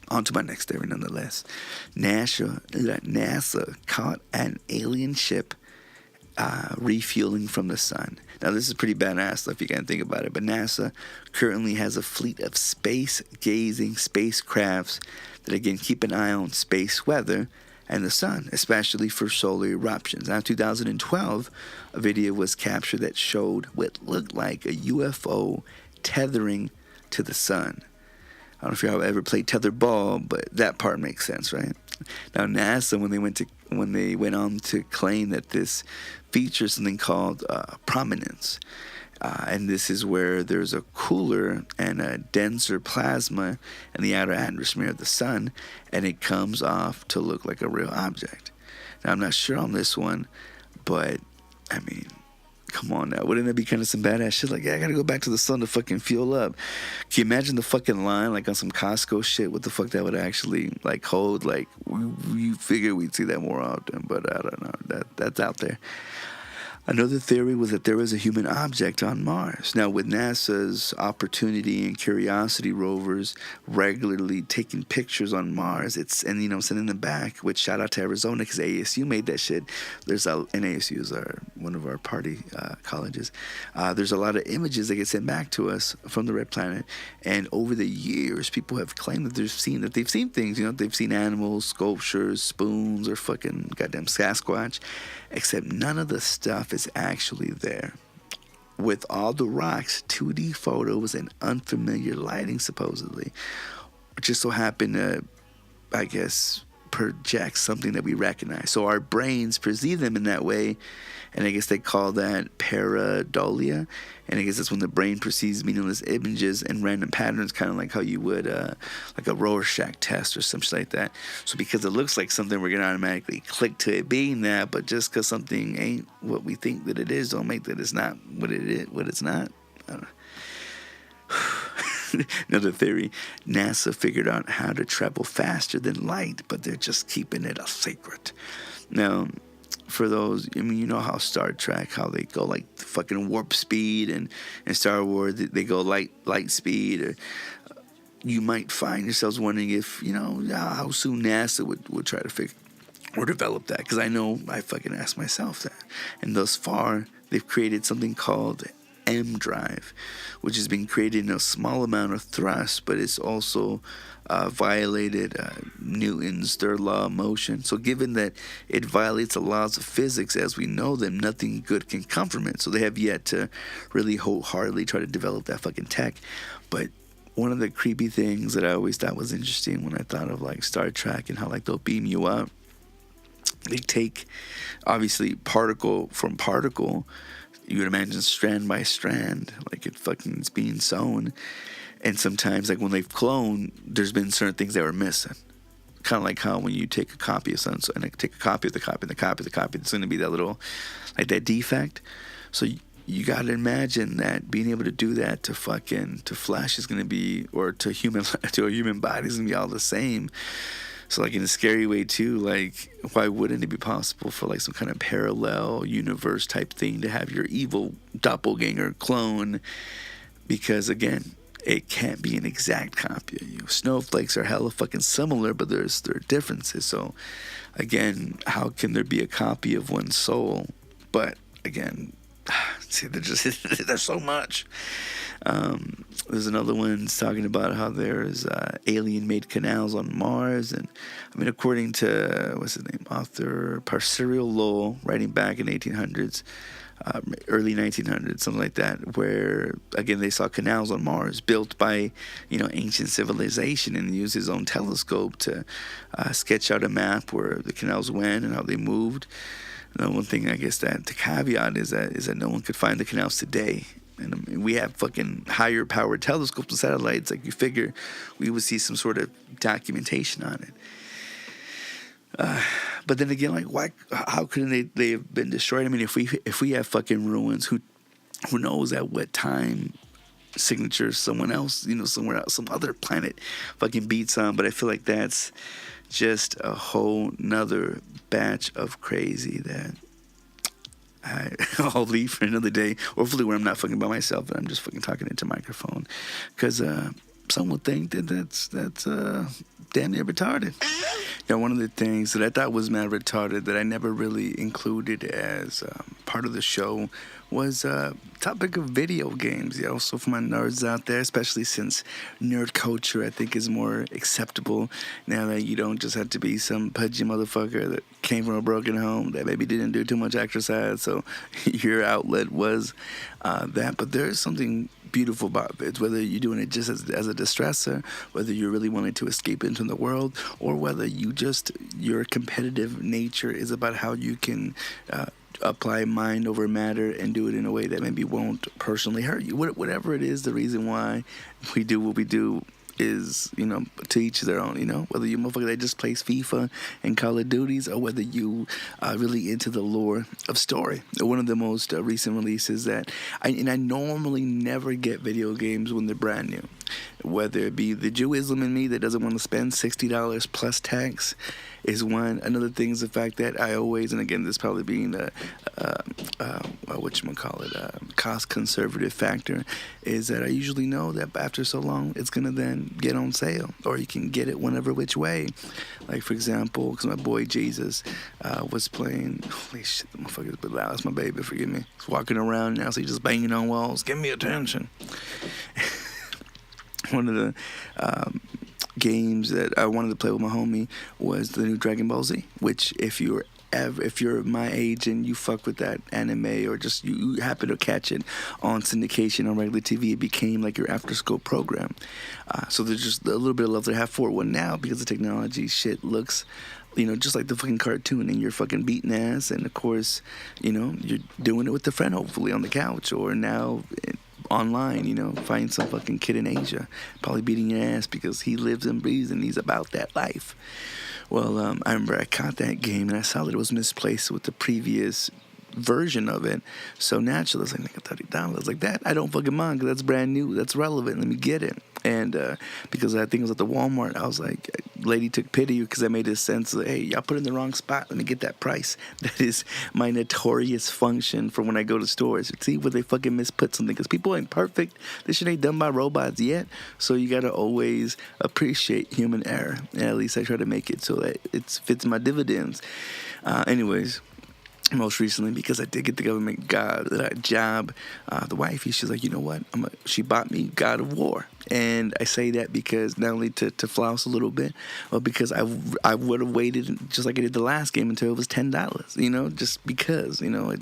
on to my next theory, nonetheless. NASA caught an alien ship refueling from the sun. Now, this is pretty badass stuff, you can't think about it, but NASA currently has a fleet of space-gazing spacecrafts that, again, keep an eye on space weather and the sun, especially for solar eruptions. Now, in 2012, a video was captured that showed what looked like a UFO tethering to the sun. I don't know if y'all ever played tetherball, but that part makes sense, right? Now, NASA, when they went on to claim that this features something called prominence, and this is where there's a cooler and a denser plasma in the outer atmosphere of the sun, and it comes off to look like a real object. Now, I'm not sure on this one, but I mean, come on now. Wouldn't that be kind of some badass shit? Like, yeah, I gotta go back to the sun to fucking fuel up. Can you imagine the fucking line, like on some Costco shit? What the fuck that would actually, like, hold? Like, you figure we'd see that more often, but I don't know. That's out there. Another theory was that there was a human object on Mars. Now, with NASA's Opportunity and Curiosity rovers regularly taking pictures on Mars, and sending them back, which shout out to Arizona, because ASU made that shit. And ASU is one of our party colleges. There's a lot of images that get sent back to us from the Red Planet, and over the years, people have claimed that they've seen things. They've seen animals, sculptures, spoons, or fucking goddamn Sasquatch. Except none of the stuff is actually there. With all the rocks, 2D photos, and unfamiliar lighting, supposedly, just so happen to, I guess, project something that we recognize. So our brains perceive them in that way, and I guess they call that pareidolia. And I guess that's when the brain perceives meaningless images and random patterns, kind of like how you would, like a Rorschach test or some shit like that. So because it looks like something, we're going to automatically click to it being that, but just because something ain't what we think that it is, don't make that it's not what it is, what it's not. I don't know. Another theory, NASA figured out how to travel faster than light, but they're just keeping it a secret. Now, for those, you know how Star Trek, how they go like fucking warp speed, and Star Wars, they go light speed. Or you might find yourselves wondering if, how soon NASA would try to figure or develop that. Because I know I fucking asked myself that. And thus far, they've created something called M drive, which has been created in a small amount of thrust, but it's also violated Newton's third law of motion. So given that it violates the laws of physics as we know them, nothing good can come from it. So they have yet to really wholeheartedly try to develop that fucking tech. But one of the creepy things that I always thought was interesting when I thought of like Star Trek and how like they'll beam you up they take, obviously, particle from particle. You would imagine strand by strand, like it's being sewn. And sometimes, like when they've cloned, there's been certain things that were missing. Kind of like how when you take a copy of something, and I take a copy of the copy, and the copy of the copy, it's going to be that little, like that defect. So you got to imagine that being able to do that to flesh is going to be, or to a human body is going to be all the same. So like in a scary way too, like why wouldn't it be possible for like some kind of parallel universe type thing to have your evil doppelganger clone? Because again, it can't be an exact copy of you. Snowflakes are hella fucking similar, but there are differences. So again, how can there be a copy of one's soul? But again, see, there's so much. There's another one talking about how there's alien-made canals on Mars, and I mean, according to what's his name, author Parcerial Lowell, writing back in 1800s, early 1900s, something like that, where again they saw canals on Mars built by ancient civilization, and used his own telescope to sketch out a map where the canals went and how they moved. And one thing I guess that the caveat is that no one could find the canals today. And I mean, we have fucking higher powered telescopes and satellites. Like you figure we would see some sort of documentation on it. But then again, like why? How couldn't they have been destroyed? I mean, if we have fucking ruins, who knows at what time signatures someone else, somewhere else, some other planet, fucking beats on. But I feel like that's just a whole nother batch of crazy that I'll leave for another day, or hopefully where I'm not fucking by myself and I'm just fucking talking into a microphone, because some would think that that's damn near retarded. One of the things that I thought was mad retarded that I never really included as part of the show was topic of video games. So for my nerds out there, especially since nerd culture I think is more acceptable now that you don't just have to be some pudgy motherfucker that came from a broken home that maybe didn't do too much exercise, so your outlet was that. But there is something beautiful about it, whether you're doing it just as a distressor, whether you're really wanting to escape into the world, or whether your competitive nature is about how you can apply mind over matter and do it in a way that maybe won't personally hurt you. Whatever it is, the reason why we do what we do is, to each their own, whether you motherfucker that just plays FIFA and Call of Duties, or whether you really into the lore of story. One of the most recent releases that I normally never get video games when they're brand new, whether it be the Jewism in me that doesn't want to spend $60 plus tax is one. Another thing is the fact that I always, and again, this probably being a cost conservative factor, is that I usually know that after so long, it's going to then get on sale, or you can get it whenever which way. Like, for example, because my boy Jesus was playing, holy shit, the motherfucker's been loud. That's my baby, forgive me. He's walking around now, so he's just banging on walls. Give me attention. One of the games that I wanted to play with my homie was the new Dragon Ball Z, which if you're my age and you fuck with that anime, or just you happen to catch it on syndication on regular TV, it became like your after school program. So there's just a little bit of love to have for it. Well, now, because the technology shit looks just like the fucking cartoon, and you're fucking beating ass, and of course, you're doing it with a friend, hopefully on the couch, or now online, find some fucking kid in Asia probably beating your ass because he lives and breathes and he's about that life. Well, I remember I caught that game and I saw that it was misplaced with the previous version of it. So naturally, I was like, $30. I was like, that I don't fucking mind, because that's brand new, that's relevant, let me get it. And because I think it was at the Walmart, I was like, lady took pity because I made a sense of, hey, y'all put it in the wrong spot, let me get that price. That is my notorious function for when I go to stores. See where they fucking misput something, because people ain't perfect. This shit ain't done by robots yet. So you gotta always appreciate human error. And at least I try to make it so that it fits my dividends. Anyways, most recently, because I did get the government job, the wifey, she's like, you know what? She bought me God of War. And I say that because not only to flouse a little bit, but because I would have waited, just like I did the last game, until it was $10, you know, just because, you know,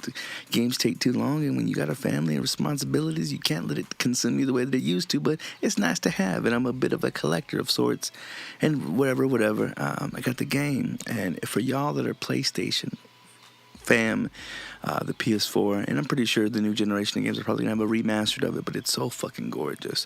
games take too long, and when you got a family and responsibilities, you can't let it consume you the way that it used to, but it's nice to have, and I'm a bit of a collector of sorts, and whatever, I got the game, and for y'all that are PlayStation fam, the PS4, and I'm pretty sure the new generation of games are probably going to have a remastered of it, but it's so fucking gorgeous.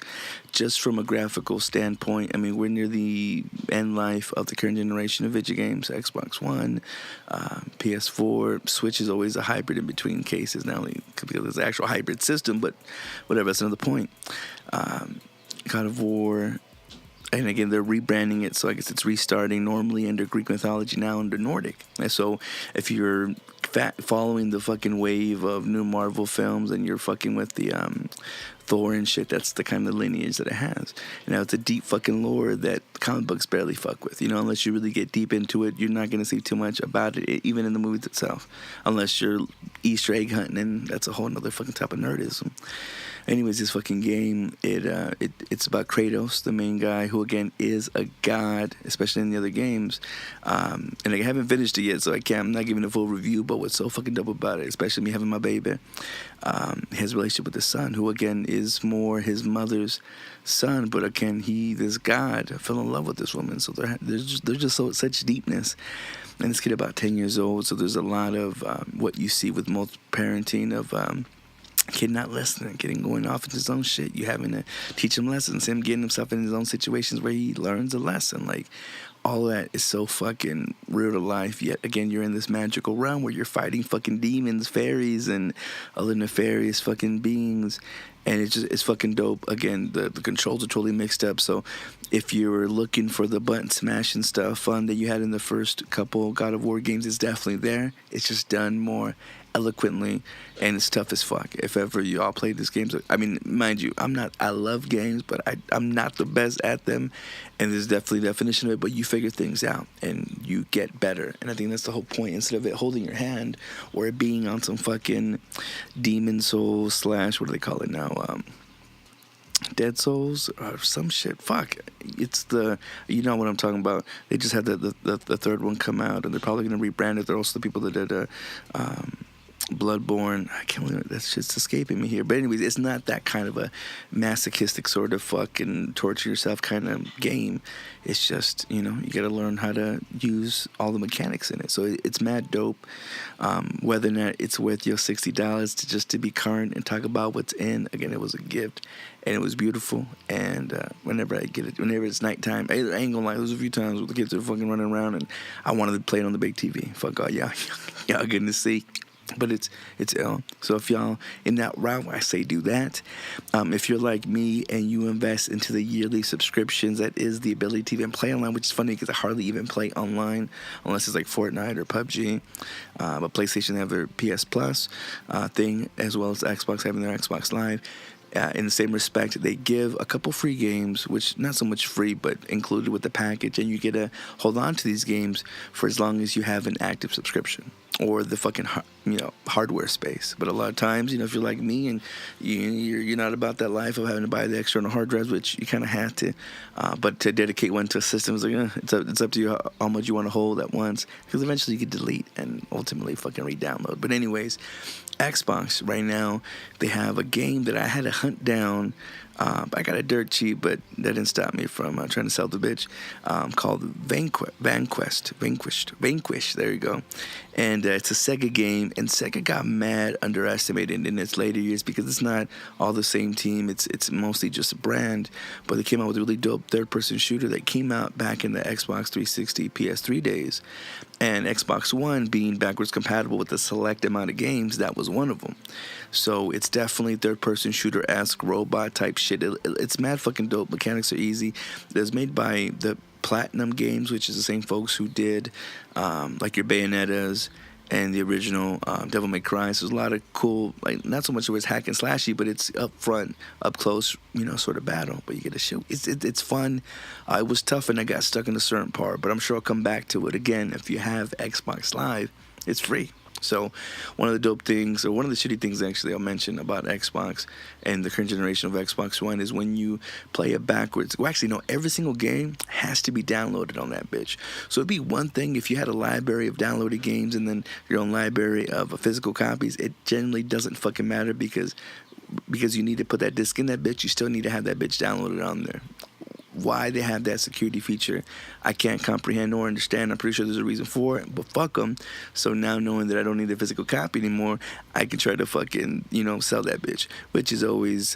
Just from a graphical standpoint, I mean, we're near the end life of the current generation of video games. Xbox One, PS4, Switch is always a hybrid in between cases, not only because it's an actual hybrid system, but whatever, that's another point. God of War, and again, they're rebranding it, so I guess it's restarting normally under Greek mythology, now under Nordic. And so if you're following the fucking wave of new Marvel films and you're fucking with the Thor and shit, that's the kind of lineage that it has. Now, it's a deep fucking lore that comic books barely fuck with. You know, unless you really get deep into it, you're not going to see too much about it, even in the movies itself. Unless you're Easter egg hunting, and that's a whole nother fucking type of nerdism. Anyways, this fucking game, it's about Kratos, the main guy, who again is a god, especially in the other games. And I haven't finished it yet, so I'm not giving a full review. But what's so fucking dope about it, especially me having my baby, his relationship with his son, who again is more his mother's son, but again this god fell in love with this woman. So there's just such deepness. And this kid about 10 years old, so there's a lot of what you see with most parenting of. Kid not listening, going off into his own shit. You having to teach him lessons, him getting himself in his own situations where he learns a lesson. Like, all that is so fucking real to life. Yet again, you're in this magical realm where you're fighting fucking demons, fairies, and other nefarious fucking beings. And it's fucking dope. Again, the controls are totally mixed up. So if you're looking for the button smashing stuff fun that you had in the first couple God of War games, it's definitely there. It's just done more eloquently, and it's tough as fuck. If ever you all played these games, I mean, mind you, I love games, but I'm not the best at them, and there's definitely a definition of it, but you figure things out, and you get better, and I think that's the whole point. Instead of it holding your hand, or it being on some fucking Demon Souls / what do they call it now, Dead Souls or some shit. Fuck, it's you know what I'm talking about. They just had the third one come out, and they're probably gonna rebrand it. They're also the people that did Bloodborne. I can't believe that's just escaping me here. But anyways, it's not that kind of a masochistic sort of fucking torture yourself kind of game. It's just, you know, you got to learn how to use all the mechanics in it. So it's mad dope. Whether or not it's worth your $60 to be current and talk about what's in. Again, it was a gift, and it was beautiful. And whenever I get it, whenever it's nighttime, I ain't gonna lie, there was a few times where the kids are fucking running around, and I wanted to play it on the big TV. Fuck all y'all getting to see. But it's ill. So if y'all in that route, I say do that. If you're like me and you invest into the yearly subscriptions, that is the ability to even play online, which is funny because I hardly even play online unless it's like Fortnite or PUBG. But PlayStation have their PS Plus thing, as well as Xbox having their Xbox Live. In the same respect, they give a couple free games, which not so much free, but included with the package, and you get to hold on to these games for as long as you have an active subscription or the fucking hardware space. But a lot of times, if you're like me and you're not about that life of having to buy the external hard drives, which you kind of have to, but to dedicate one to a system is like, it's up to you how much you want to hold at once, because eventually you could delete and ultimately fucking re-download. But anyways, Xbox right now, they have a game that I had to hunt down. I got it dirt cheap, but that didn't stop me from trying to sell the bitch, called Vanquished. There you go. And it's a Sega game, and Sega got mad underestimated in its later years because it's not all the same team. It's mostly just a brand, but they came out with a really dope third-person shooter that came out back in the Xbox 360, PS3 days, and Xbox One being backwards compatible with a select amount of games, that was one of them. So it's definitely third-person shooter-esque robot-type shit. It's mad fucking dope. Mechanics are easy. It was made by the Platinum Games, which is the same folks who did like your Bayonettas and the original Devil May Cry. So there's a lot of cool, like, not so much where it's hack and slashy, but it's up front, up close, sort of battle. But you get to shoot. It's fun. It was tough, and I got stuck in a certain part, but I'm sure I'll come back to it again. If you have Xbox Live, it's free. So one of the dope things, or one of the shitty things actually I'll mention about Xbox and the current generation of Xbox One is when you play it backwards. Well, actually, no, every single game has to be downloaded on that bitch. So it'd be one thing if you had a library of downloaded games and then your own library of physical copies. It generally doesn't fucking matter because you need to put that disc in that bitch. You still need to have that bitch downloaded on there. Why they have that security feature, I can't comprehend or understand. I'm pretty sure there's a reason for it, but fuck them. So now knowing that I don't need a physical copy anymore, I can try to fucking, sell that bitch, which is always,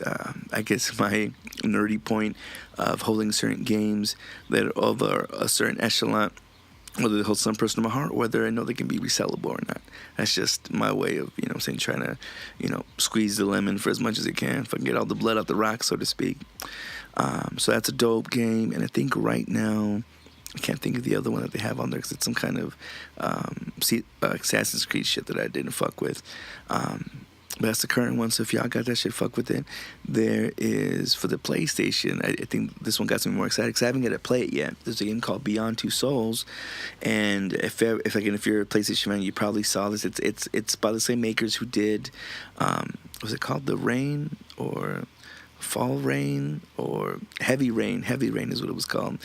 I guess, my nerdy point of holding certain games that are of a certain echelon, whether they hold some person in my heart, or whether I know they can be resellable or not. That's just my way of, trying to, squeeze the lemon for as much as it can, if I can get all the blood out the rock, so to speak. So that's a dope game, and I think right now, I can't think of the other one that they have on there because it's some kind of Assassin's Creed shit that I didn't fuck with. But that's the current one, so if y'all got that shit, fuck with it. There is, for the PlayStation, I think this one got me more excited because I haven't got to play it yet. There's a game called Beyond Two Souls, and if you're a PlayStation fan, you probably saw this. It's by the same makers who did, was it called The Rain, or Fall Rain, or Heavy Rain? Heavy Rain is what it was called.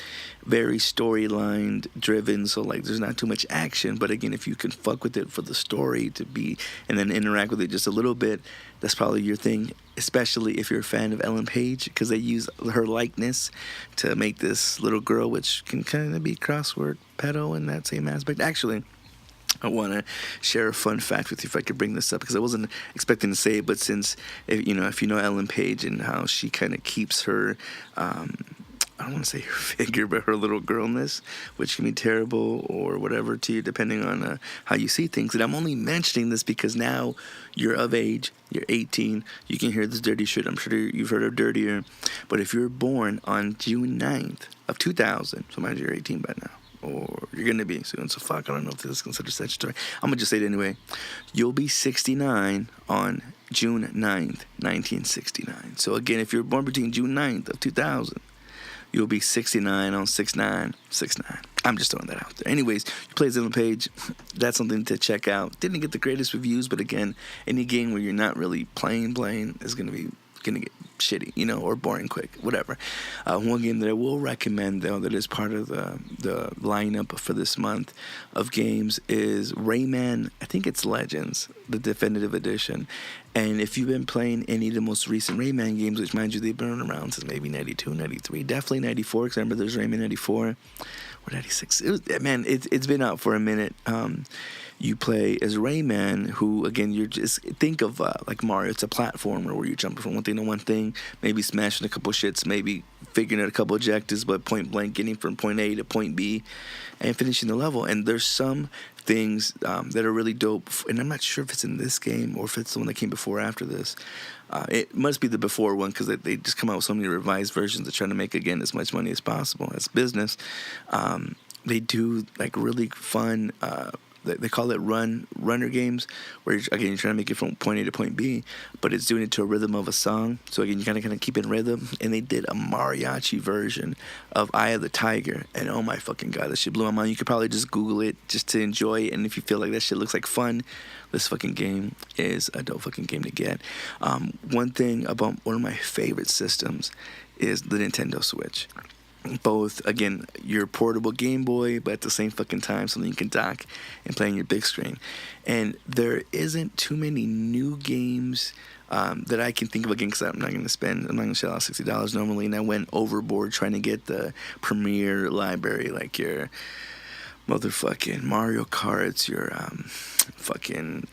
Very storyline driven, so like there's not too much action, but again, if you can fuck with it for the story to be, and then interact with it just a little bit, that's probably your thing, especially if you're a fan of Ellen Page, because they use her likeness to make this little girl, which can kind of be crossword pedo in that same aspect. Actually, I want to share a fun fact with you, if I could bring this up, because I wasn't expecting to say it, but since, if you know Ellen Page and how she kind of keeps her, I don't want to say her figure, but her little girlness, which can be terrible or whatever to you, depending on how you see things. And I'm only mentioning this because now you're of age, you're 18, you can hear this dirty shit. I'm sure you've heard of dirtier. But if you're born on June 9th of 2000, so imagine you're 18 by now, or you're going to be soon, so fuck, I don't know if this is considered statutory. I'm going to just say it anyway. You'll be 69 on June 9th, 1969. So again, if you're born between June 9th of 2000, you'll be 69 on 6/9/69. I'm just throwing that out there. Anyways, you play Ellen Page. That's something to check out. Didn't get the greatest reviews, but again, any game where you're not really playing is going to get shitty, or boring quick, whatever. One game that I will recommend, though, that is part of the lineup for this month of games is Rayman. I think it's Legends, the definitive edition. And if you've been playing any of the most recent Rayman games, which, mind you, they've been around since maybe 92, 93, definitely 94, because I remember there's Rayman 94 or 96. It's been out for a minute. You play as Rayman, who, again, you're just, think of like Mario. It's a platformer where you're jumping from one thing to one thing, maybe smashing a couple shits, maybe figuring out a couple objectives, but point blank getting from point A to point B and finishing the level. And there's some things that are really dope, and I'm not sure if it's in this game or if it's the one that came before or after this. It must be the before one, because they just come out with so many revised versions. They're trying to make, again, as much money as possible. That's business. They do like really fun, they call it runner games, where you're trying to make it from point A to point B, but it's doing it to a rhythm of a song. So again, you kind of keep in rhythm. And they did a mariachi version of Eye of the Tiger, and oh my fucking god, that shit blew my mind. You could probably just Google it just to enjoy it, and if you feel like that shit looks like fun, this fucking game is a dope fucking game to get. One thing about one of my favorite systems is the Nintendo Switch. Both, again, your portable Game Boy, but at the same fucking time, something you can dock and play on your big screen. And there isn't too many new games that I can think of, again, because I'm not going to shell out $60 normally, and I went overboard trying to get the premier library, like your motherfucking Mario Karts, your fucking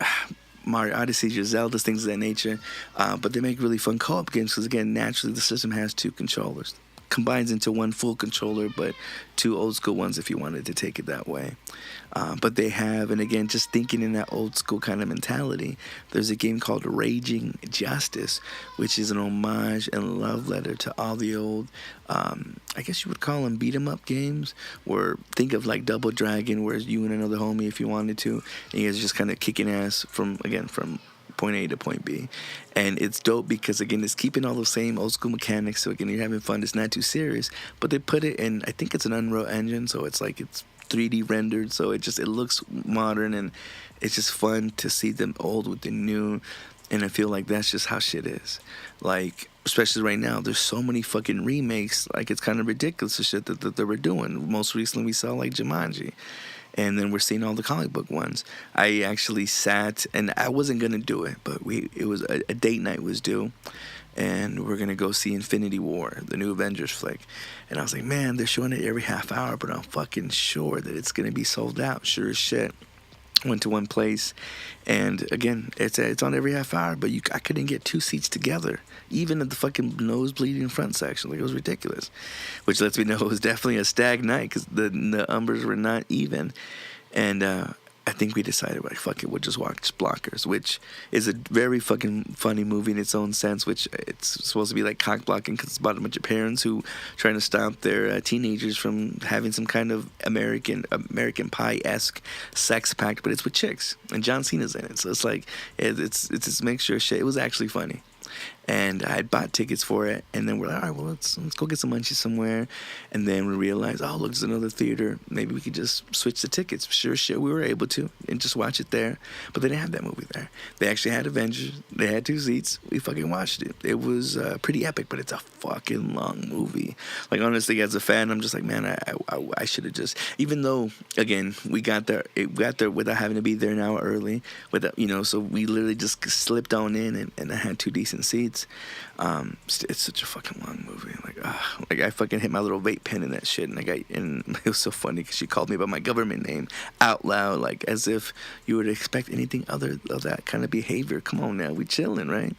Mario Odyssey, your Zeldas, things of that nature. But they make really fun co-op games, because, again, naturally the system has two controllers. Combines into one full controller, but two old school ones if you wanted to take it that way. But they have, and again, just thinking in that old school kind of mentality, there's a game called Raging Justice, which is an homage and love letter to all the old, I guess you would call them beat 'em up games, where think of like Double Dragon, where you and another homie, if you wanted to, and you guys just kind of kicking ass from point A to point B. And it's dope because, again, it's keeping all those same old school mechanics. So again, you're having fun. It's not too serious, but they put it in, I think it's an Unreal Engine, so it's like it's 3D rendered, so it looks modern, and it's just fun to see them old with the new. And I feel like that's just how shit is. Like, especially right now, there's so many fucking remakes. Like, it's kind of ridiculous the shit that they were doing. Most recently, we saw, like, Jumanji. And then we're seeing all the comic book ones. I actually sat, and I wasn't going to do it, but it was a date night was due. And we're going to go see Infinity War, the new Avengers flick. And I was like, man, they're showing it every half hour, but I'm fucking sure that it's going to be sold out. Sure as shit. Went to one place, and again, it's on every half hour, but I couldn't get 2 seats together, even at the fucking nosebleed in front section. Like, it was ridiculous, which lets me know it was definitely a stag night, because the numbers were not even. And I think we decided, like, fuck it, we'll just watch Blockers, which is a very fucking funny movie in its own sense, which it's supposed to be like cock blocking, because it's about a bunch of parents who trying to stop their teenagers from having some kind of American Pie-esque sex pact, but it's with chicks, and John Cena's in it, so it's like, it's this mixture of shit. It was actually funny. And I had bought tickets for it, and then we're like, all right, well, let's go get some munchies somewhere. And then we realized, oh, look, there's another theater. Maybe we could just switch the tickets. Sure shit, we were able to, and just watch it there. But they didn't have that movie there. They actually had Avengers. They had 2 seats. We fucking watched it. It was pretty epic, but it's a fucking long movie. Like, honestly, as a fan, I'm just like, man, I should have just, even though, again, we got there without having to be there an hour early, without, so we literally just slipped on in, and I had 2 decent seats. It's such a fucking long movie. Like I fucking hit my little vape pen in that shit, and it was so funny because she called me by my government name out loud, like as if you would expect anything other of that kind of behavior. Come on now, we chilling, right?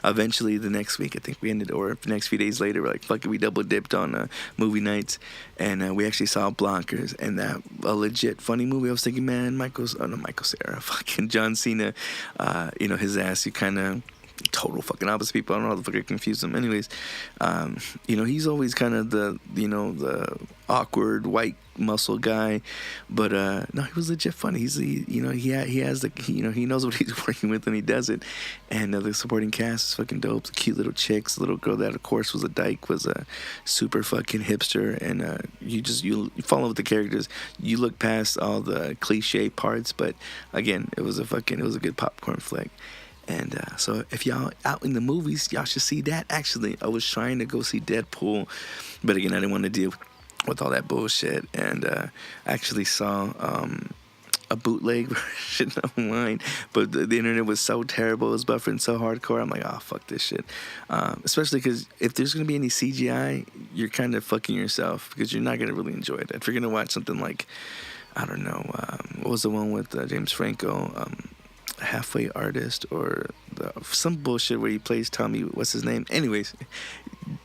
Eventually, the next week, I think we ended, or the next few days later, we're like, fuck it, we double dipped on movie nights, and we actually saw Blockers, and that a legit funny movie. I was thinking, man, Michael Cera, fucking John Cena, his ass, you kind of total fucking opposite people. I don't know how the fuck I confuse them. Anyways, he's always kind of the awkward white muscle guy, but no, he was legit funny. He knows what he's working with, and he does it. And the supporting cast is fucking dope. The cute little chicks, the little girl that of course was a dyke, was a super fucking hipster, and you follow with the characters. You look past all the cliche parts, but again, it was a good popcorn flick. And so if y'all out in the movies, y'all should see that. Actually, I was trying to go see Deadpool, but again, I didn't want to deal with all that bullshit. And I actually saw a bootleg version online, but the internet was so terrible, it was buffering so hardcore. I'm like, oh, fuck this shit. Especially because if there's going to be any CGI, you're kind of fucking yourself, because you're not going to really enjoy it. If you're going to watch something like, I don't know, what was the one with James Franco, Halfway Artist, or some bullshit where he plays Tommy, what's his name? Anyways,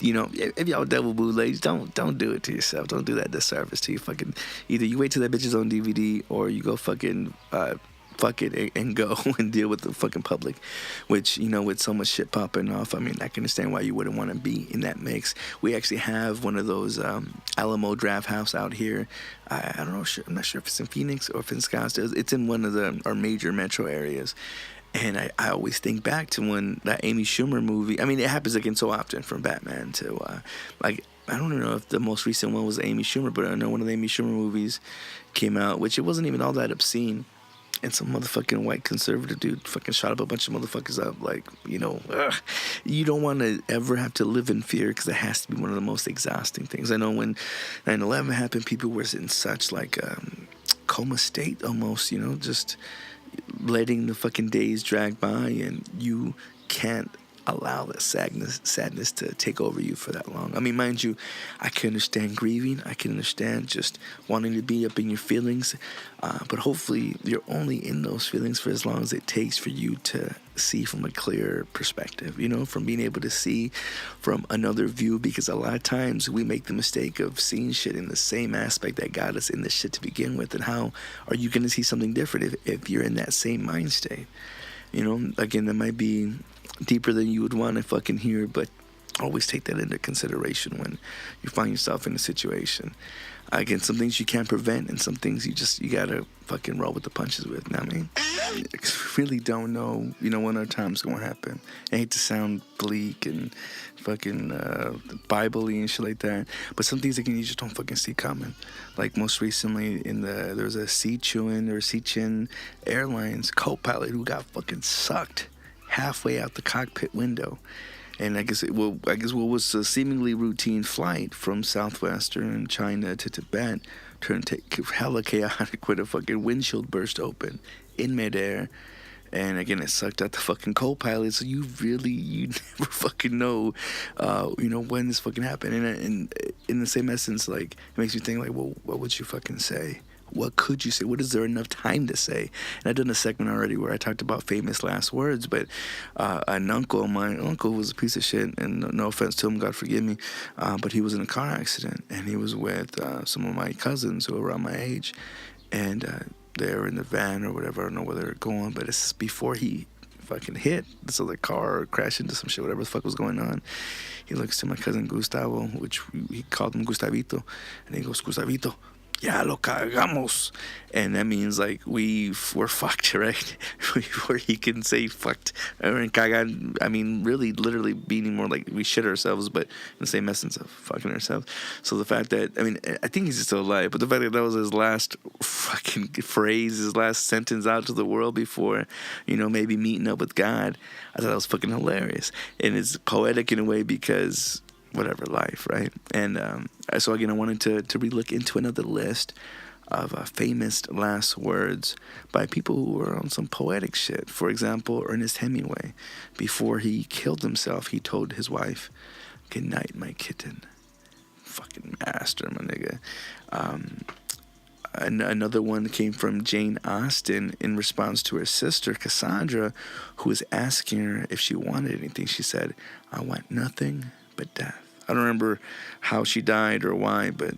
if y'all devil bootlegs, don't do it to yourself. Don't do that disservice to you. Fucking either you wait till that bitch is on DVD, or you go fucking fuck it and go and deal with the fucking public, which, with so much shit popping off, I mean, I can understand why you wouldn't want to be in that mix. We actually have one of those Alamo Draft House out here. I don't know, I'm not sure if it's in Phoenix or if it's in Scottsdale. It's in one of our major metro areas. And I always think back to when that Amy Schumer movie, I mean, it happens again so often, from Batman to, I don't even know if the most recent one was Amy Schumer, but I know one of the Amy Schumer movies came out, which it wasn't even all that obscene. And some motherfucking white conservative dude fucking shot up a bunch of motherfuckers up. Like, you don't want to ever have to live in fear, because it has to be one of the most exhausting things. I know when 9/11 happened, people were in such like coma state almost, just letting the fucking days drag by, and you can't allow that sadness to take over you for that long. I mean, mind you, I can understand grieving. I can understand just wanting to be up in your feelings. But hopefully you're only in those feelings for as long as it takes for you to see from a clear perspective, from being able to see from another view, because a lot of times we make the mistake of seeing shit in the same aspect that got us in this shit to begin with. And how are you going to see something different if you're in that same mind state? Again, that might be deeper than you would want to fucking hear, but Always take that into consideration when you find yourself in a situation. Again, some things you can't prevent, and some things you gotta fucking roll with the punches with. You know what I mean? I really don't know, when our time's gonna happen. I hate to sound bleak and fucking Bible-y and shit like that, but some things you just don't fucking see coming. Like most recently, there was a Seachin Airlines co-pilot who got fucking sucked halfway out the cockpit window. And I guess what was a seemingly routine flight from southwestern China to Tibet turned hella chaotic when a fucking windshield burst open in midair. And again, it sucked out the fucking co-pilot. So you never fucking know, when this fucking happened. And in the same essence, like, it makes you think, like, well, what would you fucking say? What could you say? What is there enough time to say? And I've done a segment already where I talked about famous last words, but my uncle was a piece of shit, and no offense to him, God forgive me, but he was in a car accident, and he was with some of my cousins who were around my age, and they were in the van or whatever. I don't know where they were going, but it's before he fucking hit. So the car crashed into some shit, whatever the fuck was going on. He looks to my cousin Gustavo, which he called him Gustavito, and he goes, Gustavito, ya lo cagamos. And that means like we're fucked, right? Where he can say fucked or cagan, I mean really literally meaning more like we shit ourselves, but in the same essence of fucking ourselves. So the fact that, I mean, I think he's still alive, but the fact that was his last fucking phrase, his last sentence out to the world before, maybe meeting up with God, I thought that was fucking hilarious. And it's poetic in a way because whatever, life, right? And so again, I wanted to relook into another list of famous last words by people who were on some poetic shit. For example, Ernest Hemingway, before he killed himself, he told his wife, "Good night, my kitten." Fucking master, my nigga. Another one came from Jane Austen in response to her sister, Cassandra, who was asking her if she wanted anything. She said, "I want nothing but death." I don't remember how she died or why, but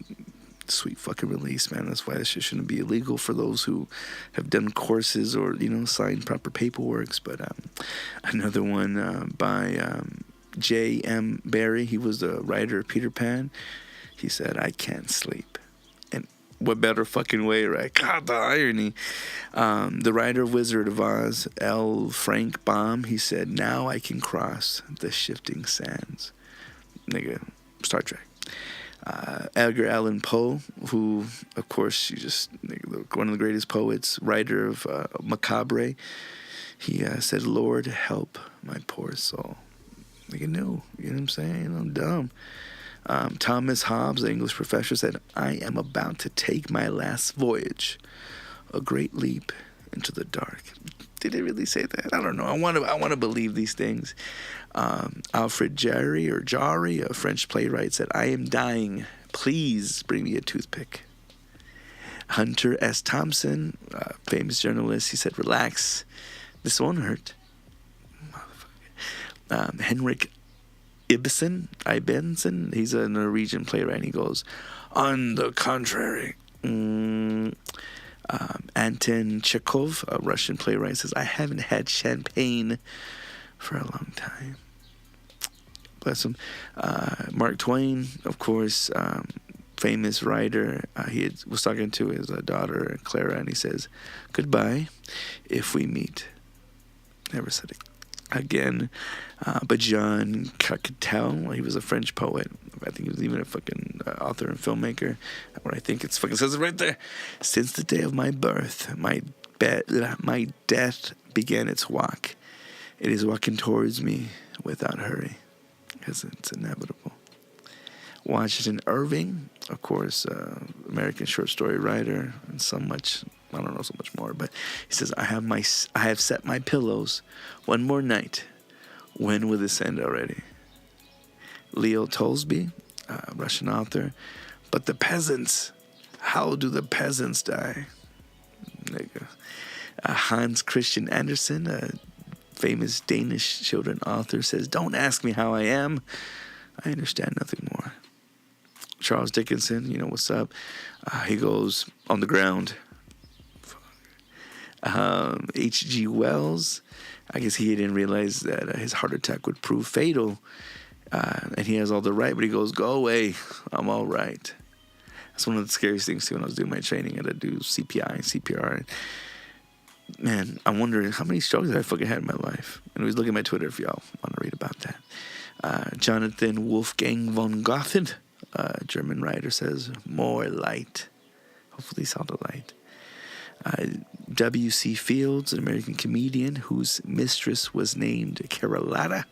sweet fucking release, man. That's why this shit shouldn't be illegal for those who have done courses or, signed proper paperworks. But another one by J.M. Barrie. He was the writer of Peter Pan. He said, "I can't sleep." And what better fucking way, right? God, the irony. The writer of Wizard of Oz, L. Frank Baum, he said, "Now I can cross the shifting sands." Nigga, Star Trek. Edgar Allan Poe, who, of course, one of the greatest poets, writer of Macabre, he said, "Lord, help my poor soul." Nigga, no, you know what I'm saying? I'm dumb. Thomas Hobbes, the English professor, said, "I am about to take my last voyage, a great leap into the dark." Did it really say that? I don't know. I want to believe these things. Alfred Jarry, a French playwright, said, "I am dying. Please bring me a toothpick." Hunter S. Thompson, famous journalist, he said, "Relax. This won't hurt." Henrik Ibsen, he's a Norwegian playwright, and he goes, "On the contrary." Anton Chekhov, a Russian playwright, says, "I haven't had champagne for a long time." Bless him. Mark Twain, of course, famous writer. He was talking to his daughter, Clara, and he says, "Goodbye if we meet." Never said it again. But Jean Cocteau, he was a French poet. I think he was even a fucking author and filmmaker. Or I think it's fucking says it right there. "Since the day of my birth, my death began its walk. It is walking towards me without hurry, because it's inevitable." Washington Irving, of course, American short story writer, and so much. I don't know so much more, but he says, I have set my pillows one more night. When will this end already?" Leo Tolstoy, Russian author. "But the peasants, how do the peasants die?" Hans Christian Andersen, a famous Danish children author, says, "Don't ask me how I am. I understand nothing more." Charles Dickinson, you know what's up. He goes, "On the ground." H.G. Wells, I guess he didn't realize that his heart attack would prove fatal, And he has all the right, but he goes, go away, I'm all right. That's one of the scariest things, too, when I was doing my training. I had to do CPI and CPR. Man, I'm wondering how many strokes I fucking had in my life. And always look at my Twitter if y'all want to read about that. Jonathan Wolfgang von Goethe, German writer, says, more light. Hopefully he saw the light. W.C. Fields, an American comedian whose mistress was named Carlotta.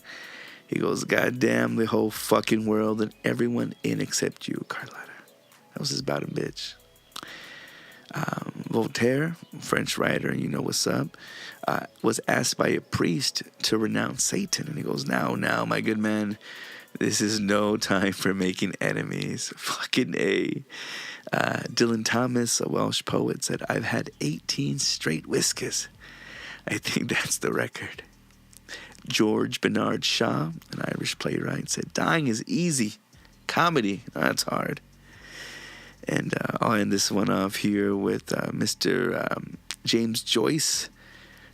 He goes, God damn the whole fucking world and everyone in except you, Carlotta. That was his bottom bitch. Voltaire, French writer, you know what's up, was asked by a priest to renounce Satan. And he goes, now, my good man, this is no time for making enemies. Fucking A. Dylan Thomas, a Welsh poet, said, I've had 18 straight whiskas. I think that's the record. George Bernard Shaw, an Irish playwright, said, dying is easy. Comedy, that's hard. And I'll end this one off here with Mr. James Joyce.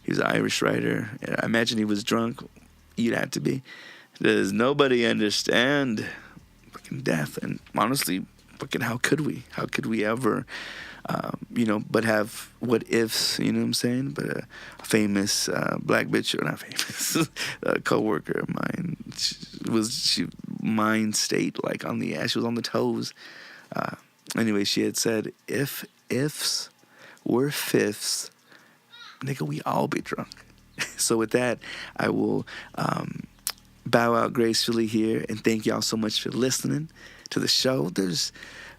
He was an Irish writer. I imagine he was drunk. You'd have to be. Does nobody understand fucking death? And honestly, fucking how could we? How could we ever, but have what ifs, you know what I'm saying? But a famous black bitch, or not famous, a co-worker of mine, she mind state, like on the ass, she was on the toes. Anyway, she had said, if ifs were fifths, nigga, we all be drunk. So with that, I will bow out gracefully here and thank y'all so much for listening to the show. There's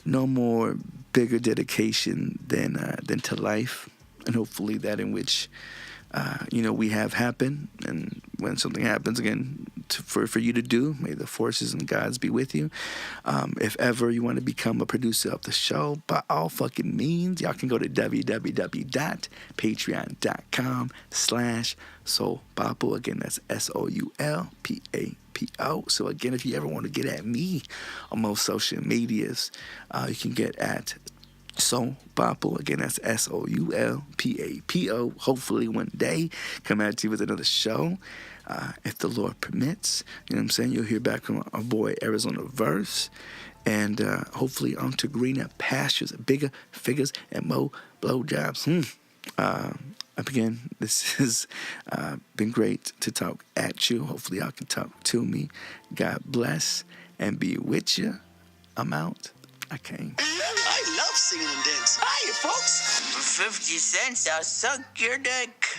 no more bigger dedication than to life, and hopefully that in which we have happened. And when something happens again, for you to do, may the forces and gods be with you. If ever you want to become a producer of the show, by all fucking means, y'all can go to www.patreon.com/soulpapo. Again, that's SOULPAPO. So again, if you ever want to get at me on most social medias, you can get at Soul Papo. Again, that's SOULPAPO. Hopefully one day come at you with another show, if the Lord permits. You know what I'm saying? You'll hear back from our boy Arizona Verse, and hopefully on to greener pastures, bigger figures, and more blowjobs. Again, this has been great to talk at you. Hopefully y'all can talk to me. God bless and be with you. I'm out. I came. I love singing and dancing. Hiya, folks. For 50 cents, I'll suck your dick.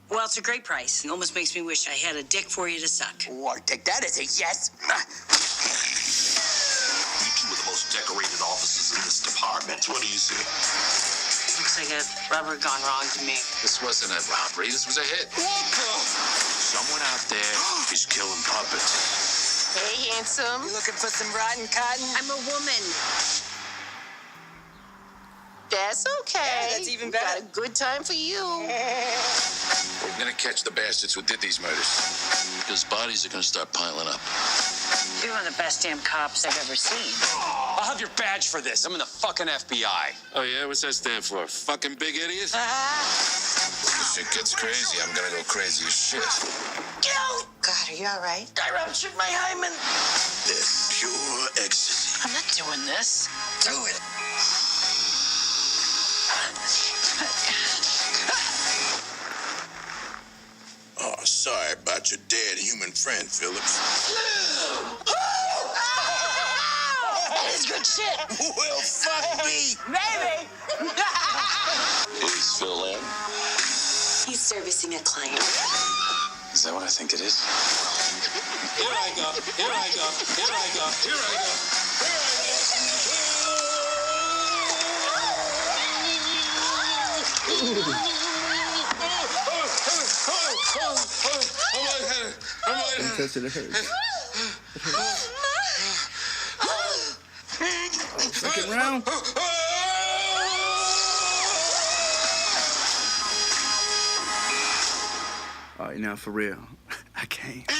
Well, it's a great price. It almost makes me wish I had a dick for you to suck. Oh, I'll take that as a yes. You two are the most decorated officers in this department. What do you say? Looks like a rubber gone wrong to me. This wasn't a robbery. This was a hit. Someone out there is killing puppets. Hey, handsome. You looking for some rotten cotton? I'm a woman. That's okay. Yeah, that's even better. Got a good time for you. We're gonna catch the bastards who did these murders. Because bodies are going to start piling up. You're one of the best damn cops I've ever seen. I'll have your badge for this. I'm in the fucking FBI. Oh, yeah? What's that stand for? Fucking big idiot? If shit gets crazy, I'm gonna go crazy as shit. God, are you all right? I ruptured my hymen. This pure ecstasy. I'm not doing this. Do it. Oh, sorry about your dead human friend, Phillips. That is good shit. Well, fuck me. Baby. Is Phil in? He's servicing a client. Is that what I think it is? Here I go. Here I go. Here I go. Here I go. Don't touch it, it hurts. Second round. All right, now for real, I can't.